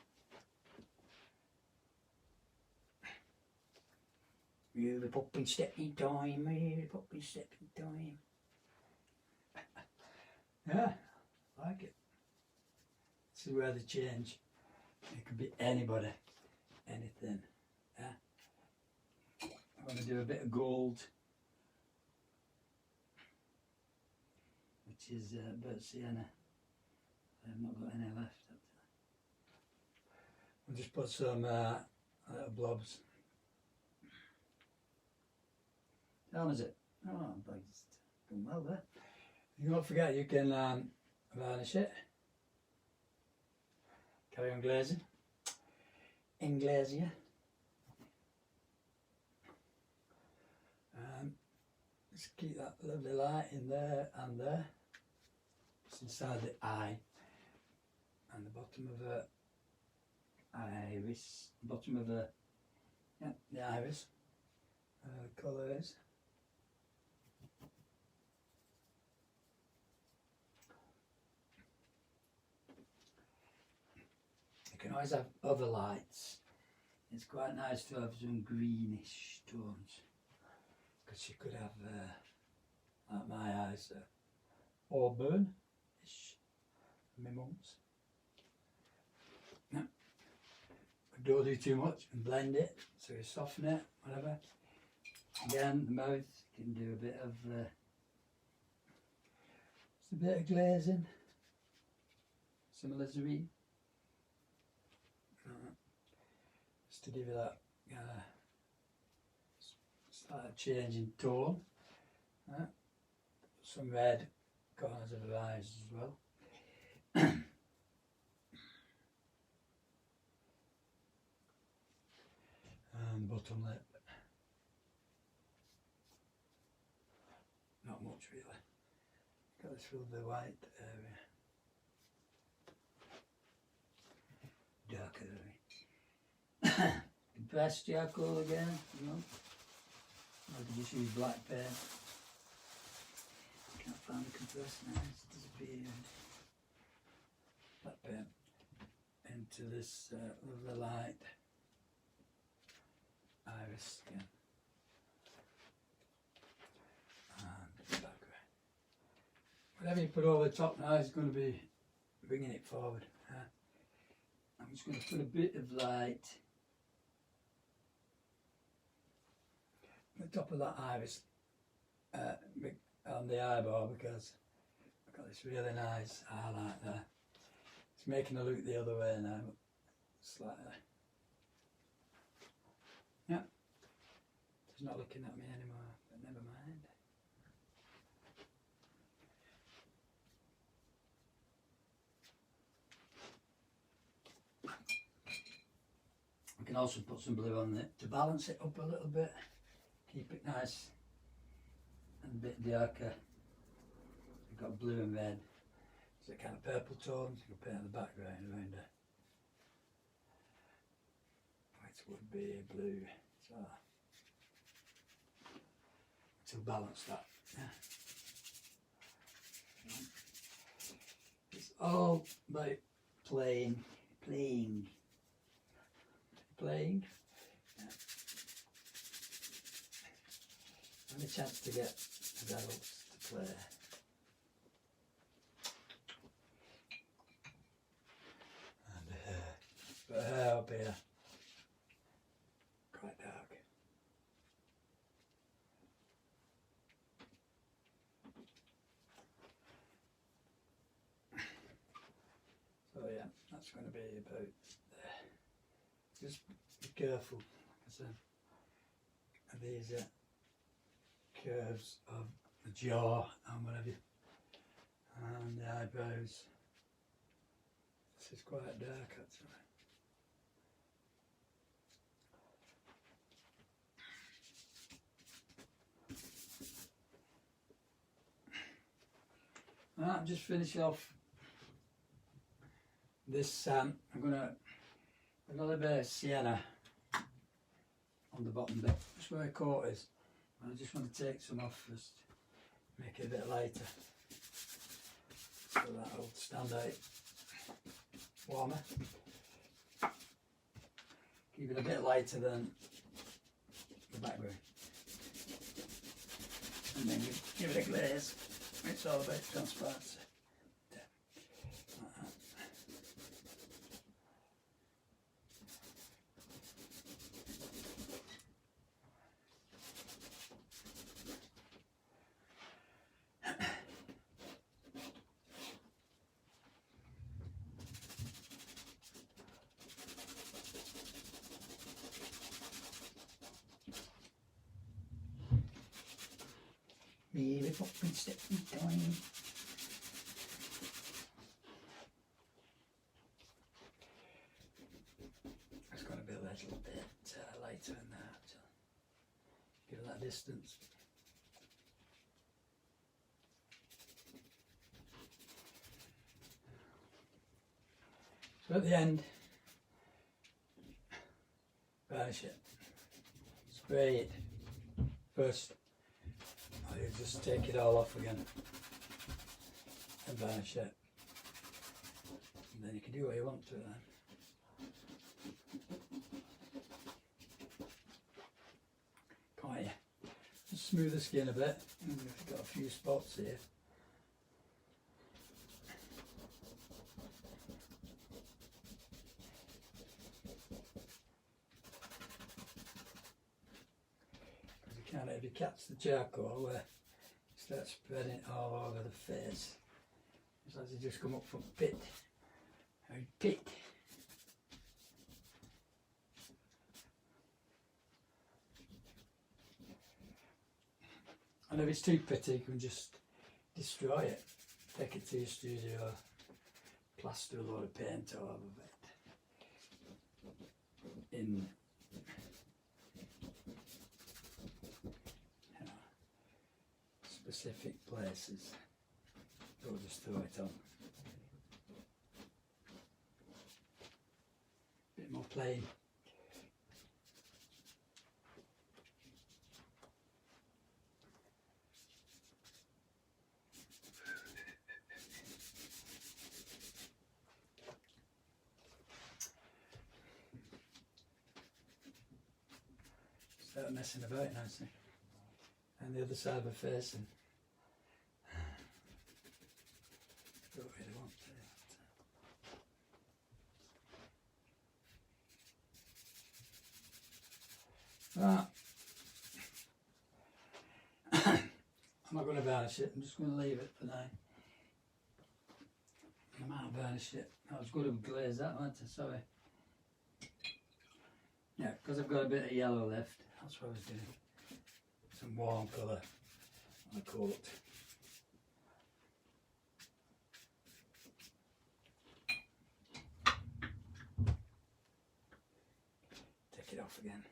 Mary Poppins stepping time, Mary Poppins stepping time. Yeah, I like it. This is where they change. It could be anybody. Anything, yeah. I'm going to do a bit of gold, which is burnt sienna. I've not got any left. We'll just put some little blobs. How is it? Oh, it's done well there. You don't forget you can varnish it. Carry on glazing. In glazier. Just keep that lovely light in there and there. Just inside the eye and the bottom of the iris. Bottom of the iris. Colour is. You can always have other lights. It's quite nice to have some greenish tones, because you could have, like my eyes, auburn-ish, my mum's. No. But don't do too much and blend it, so you soften it, whatever. Again, the mouth, you can do a bit of, just a bit of glazing, similar to me. Just to give you that slight change in tone. Some red corners of her eyes as well. And bottom lip. Not much really. Got this little white area. Darker area. Compressed charcoal again, you know. I could just use black paint. Can't find the compressed now, it's disappeared. Black paint into this lovely light. iris again. And background. Whatever you put over the top now is going to be bringing it forward. I'm just going to put a bit of light on the top of that iris on the eyeball, because I've got this really nice highlight there. It's making it look the other way now, slightly. Yeah, it's not looking at me anymore, but never mind. We can also put some blue on it to balance it up a little bit, keep it nice and a bit darker. We've got blue and red, so kind of purple tones. You can paint the background around it, which would be blue, so to balance that. Yeah. It's all about playing. Yeah. And a chance to get adults to play. And the hair. But the hair up here, quite dark. So yeah, that's going to be about there. Just be careful, like I said, of these curves of the jaw and whatever, and the eyebrows. This is quite dark actually. Right, just finish off this. I'm gonna put a little bit of sienna on the bottom bit, just where the coat is. I just want to take some off, just make it a bit lighter, so that'll stand out warmer. Keep it a bit lighter than the background, and then you give it a glaze. It's all about transparency. Maybe fucking stepping time. It's got to be a little bit lighter than that. Give it that distance. So at the end, varnish it. Spray it first. You just take it all off again and varnish it, and then you can do what you want to it then. Can't you? Just smooth the skin a bit. We've got a few spots here. If you catch the charcoal where you start spreading it all over the face, it's as you just come up from pit. Pit. And if it's too pretty, you can just destroy it. Take it to your studio, plaster a load of paint all over it. In specific places, don't just throw it on. Bit more plain. start messing about now, see. And the other side we're facing. Don't really want to. Right. I'm not going to varnish it, I'm just going to leave it for now. I might varnish it. I was going to glaze that, wasn't I? Sorry. Yeah, because I've got a bit of yellow left, that's what I was doing. Some warm colour on the coat. Take it off again.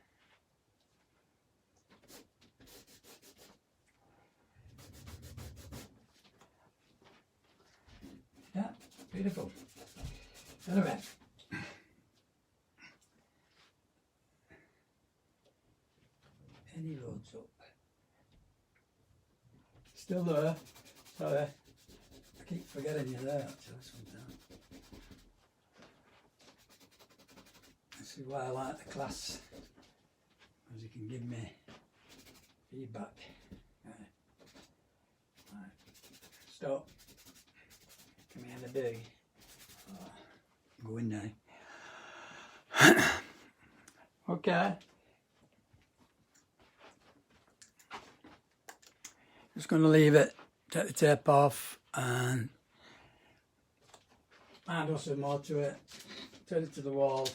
Yeah, beautiful. Anyway. Any loads up. Still there. Sorry. I keep forgetting you're there actually sometimes. This is why I like the class. Because you can give me feedback. Right. Stop. Come here the big. Go in now. Okay. Just going to leave it, take the tape off and add some more to it, turn it to the wall.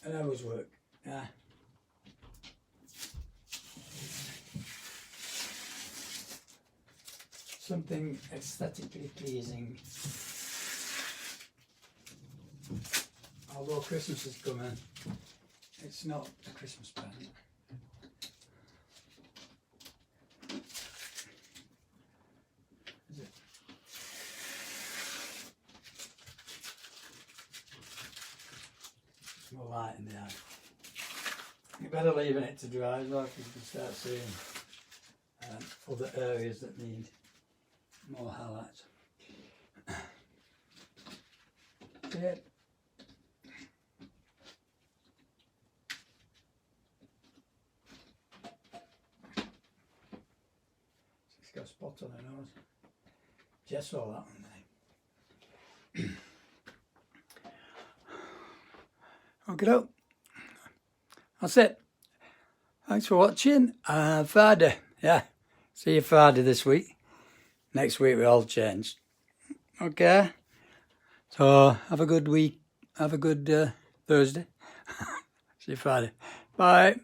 It always work, yeah. Something aesthetically pleasing. Although Christmas is coming, it's not a Christmas present. Is it? It's more light in the eye. You're better leaving it to dry as well, because you can start seeing other areas that need more highlights. Tape. It's got a spot on her nose. Just saw that one there. Okay, up. That's it. Thanks for watching. Friday, yeah. See you Friday this week. Next week we all changed. Okay. So have a good week. Have a good Thursday. See you Friday. Bye.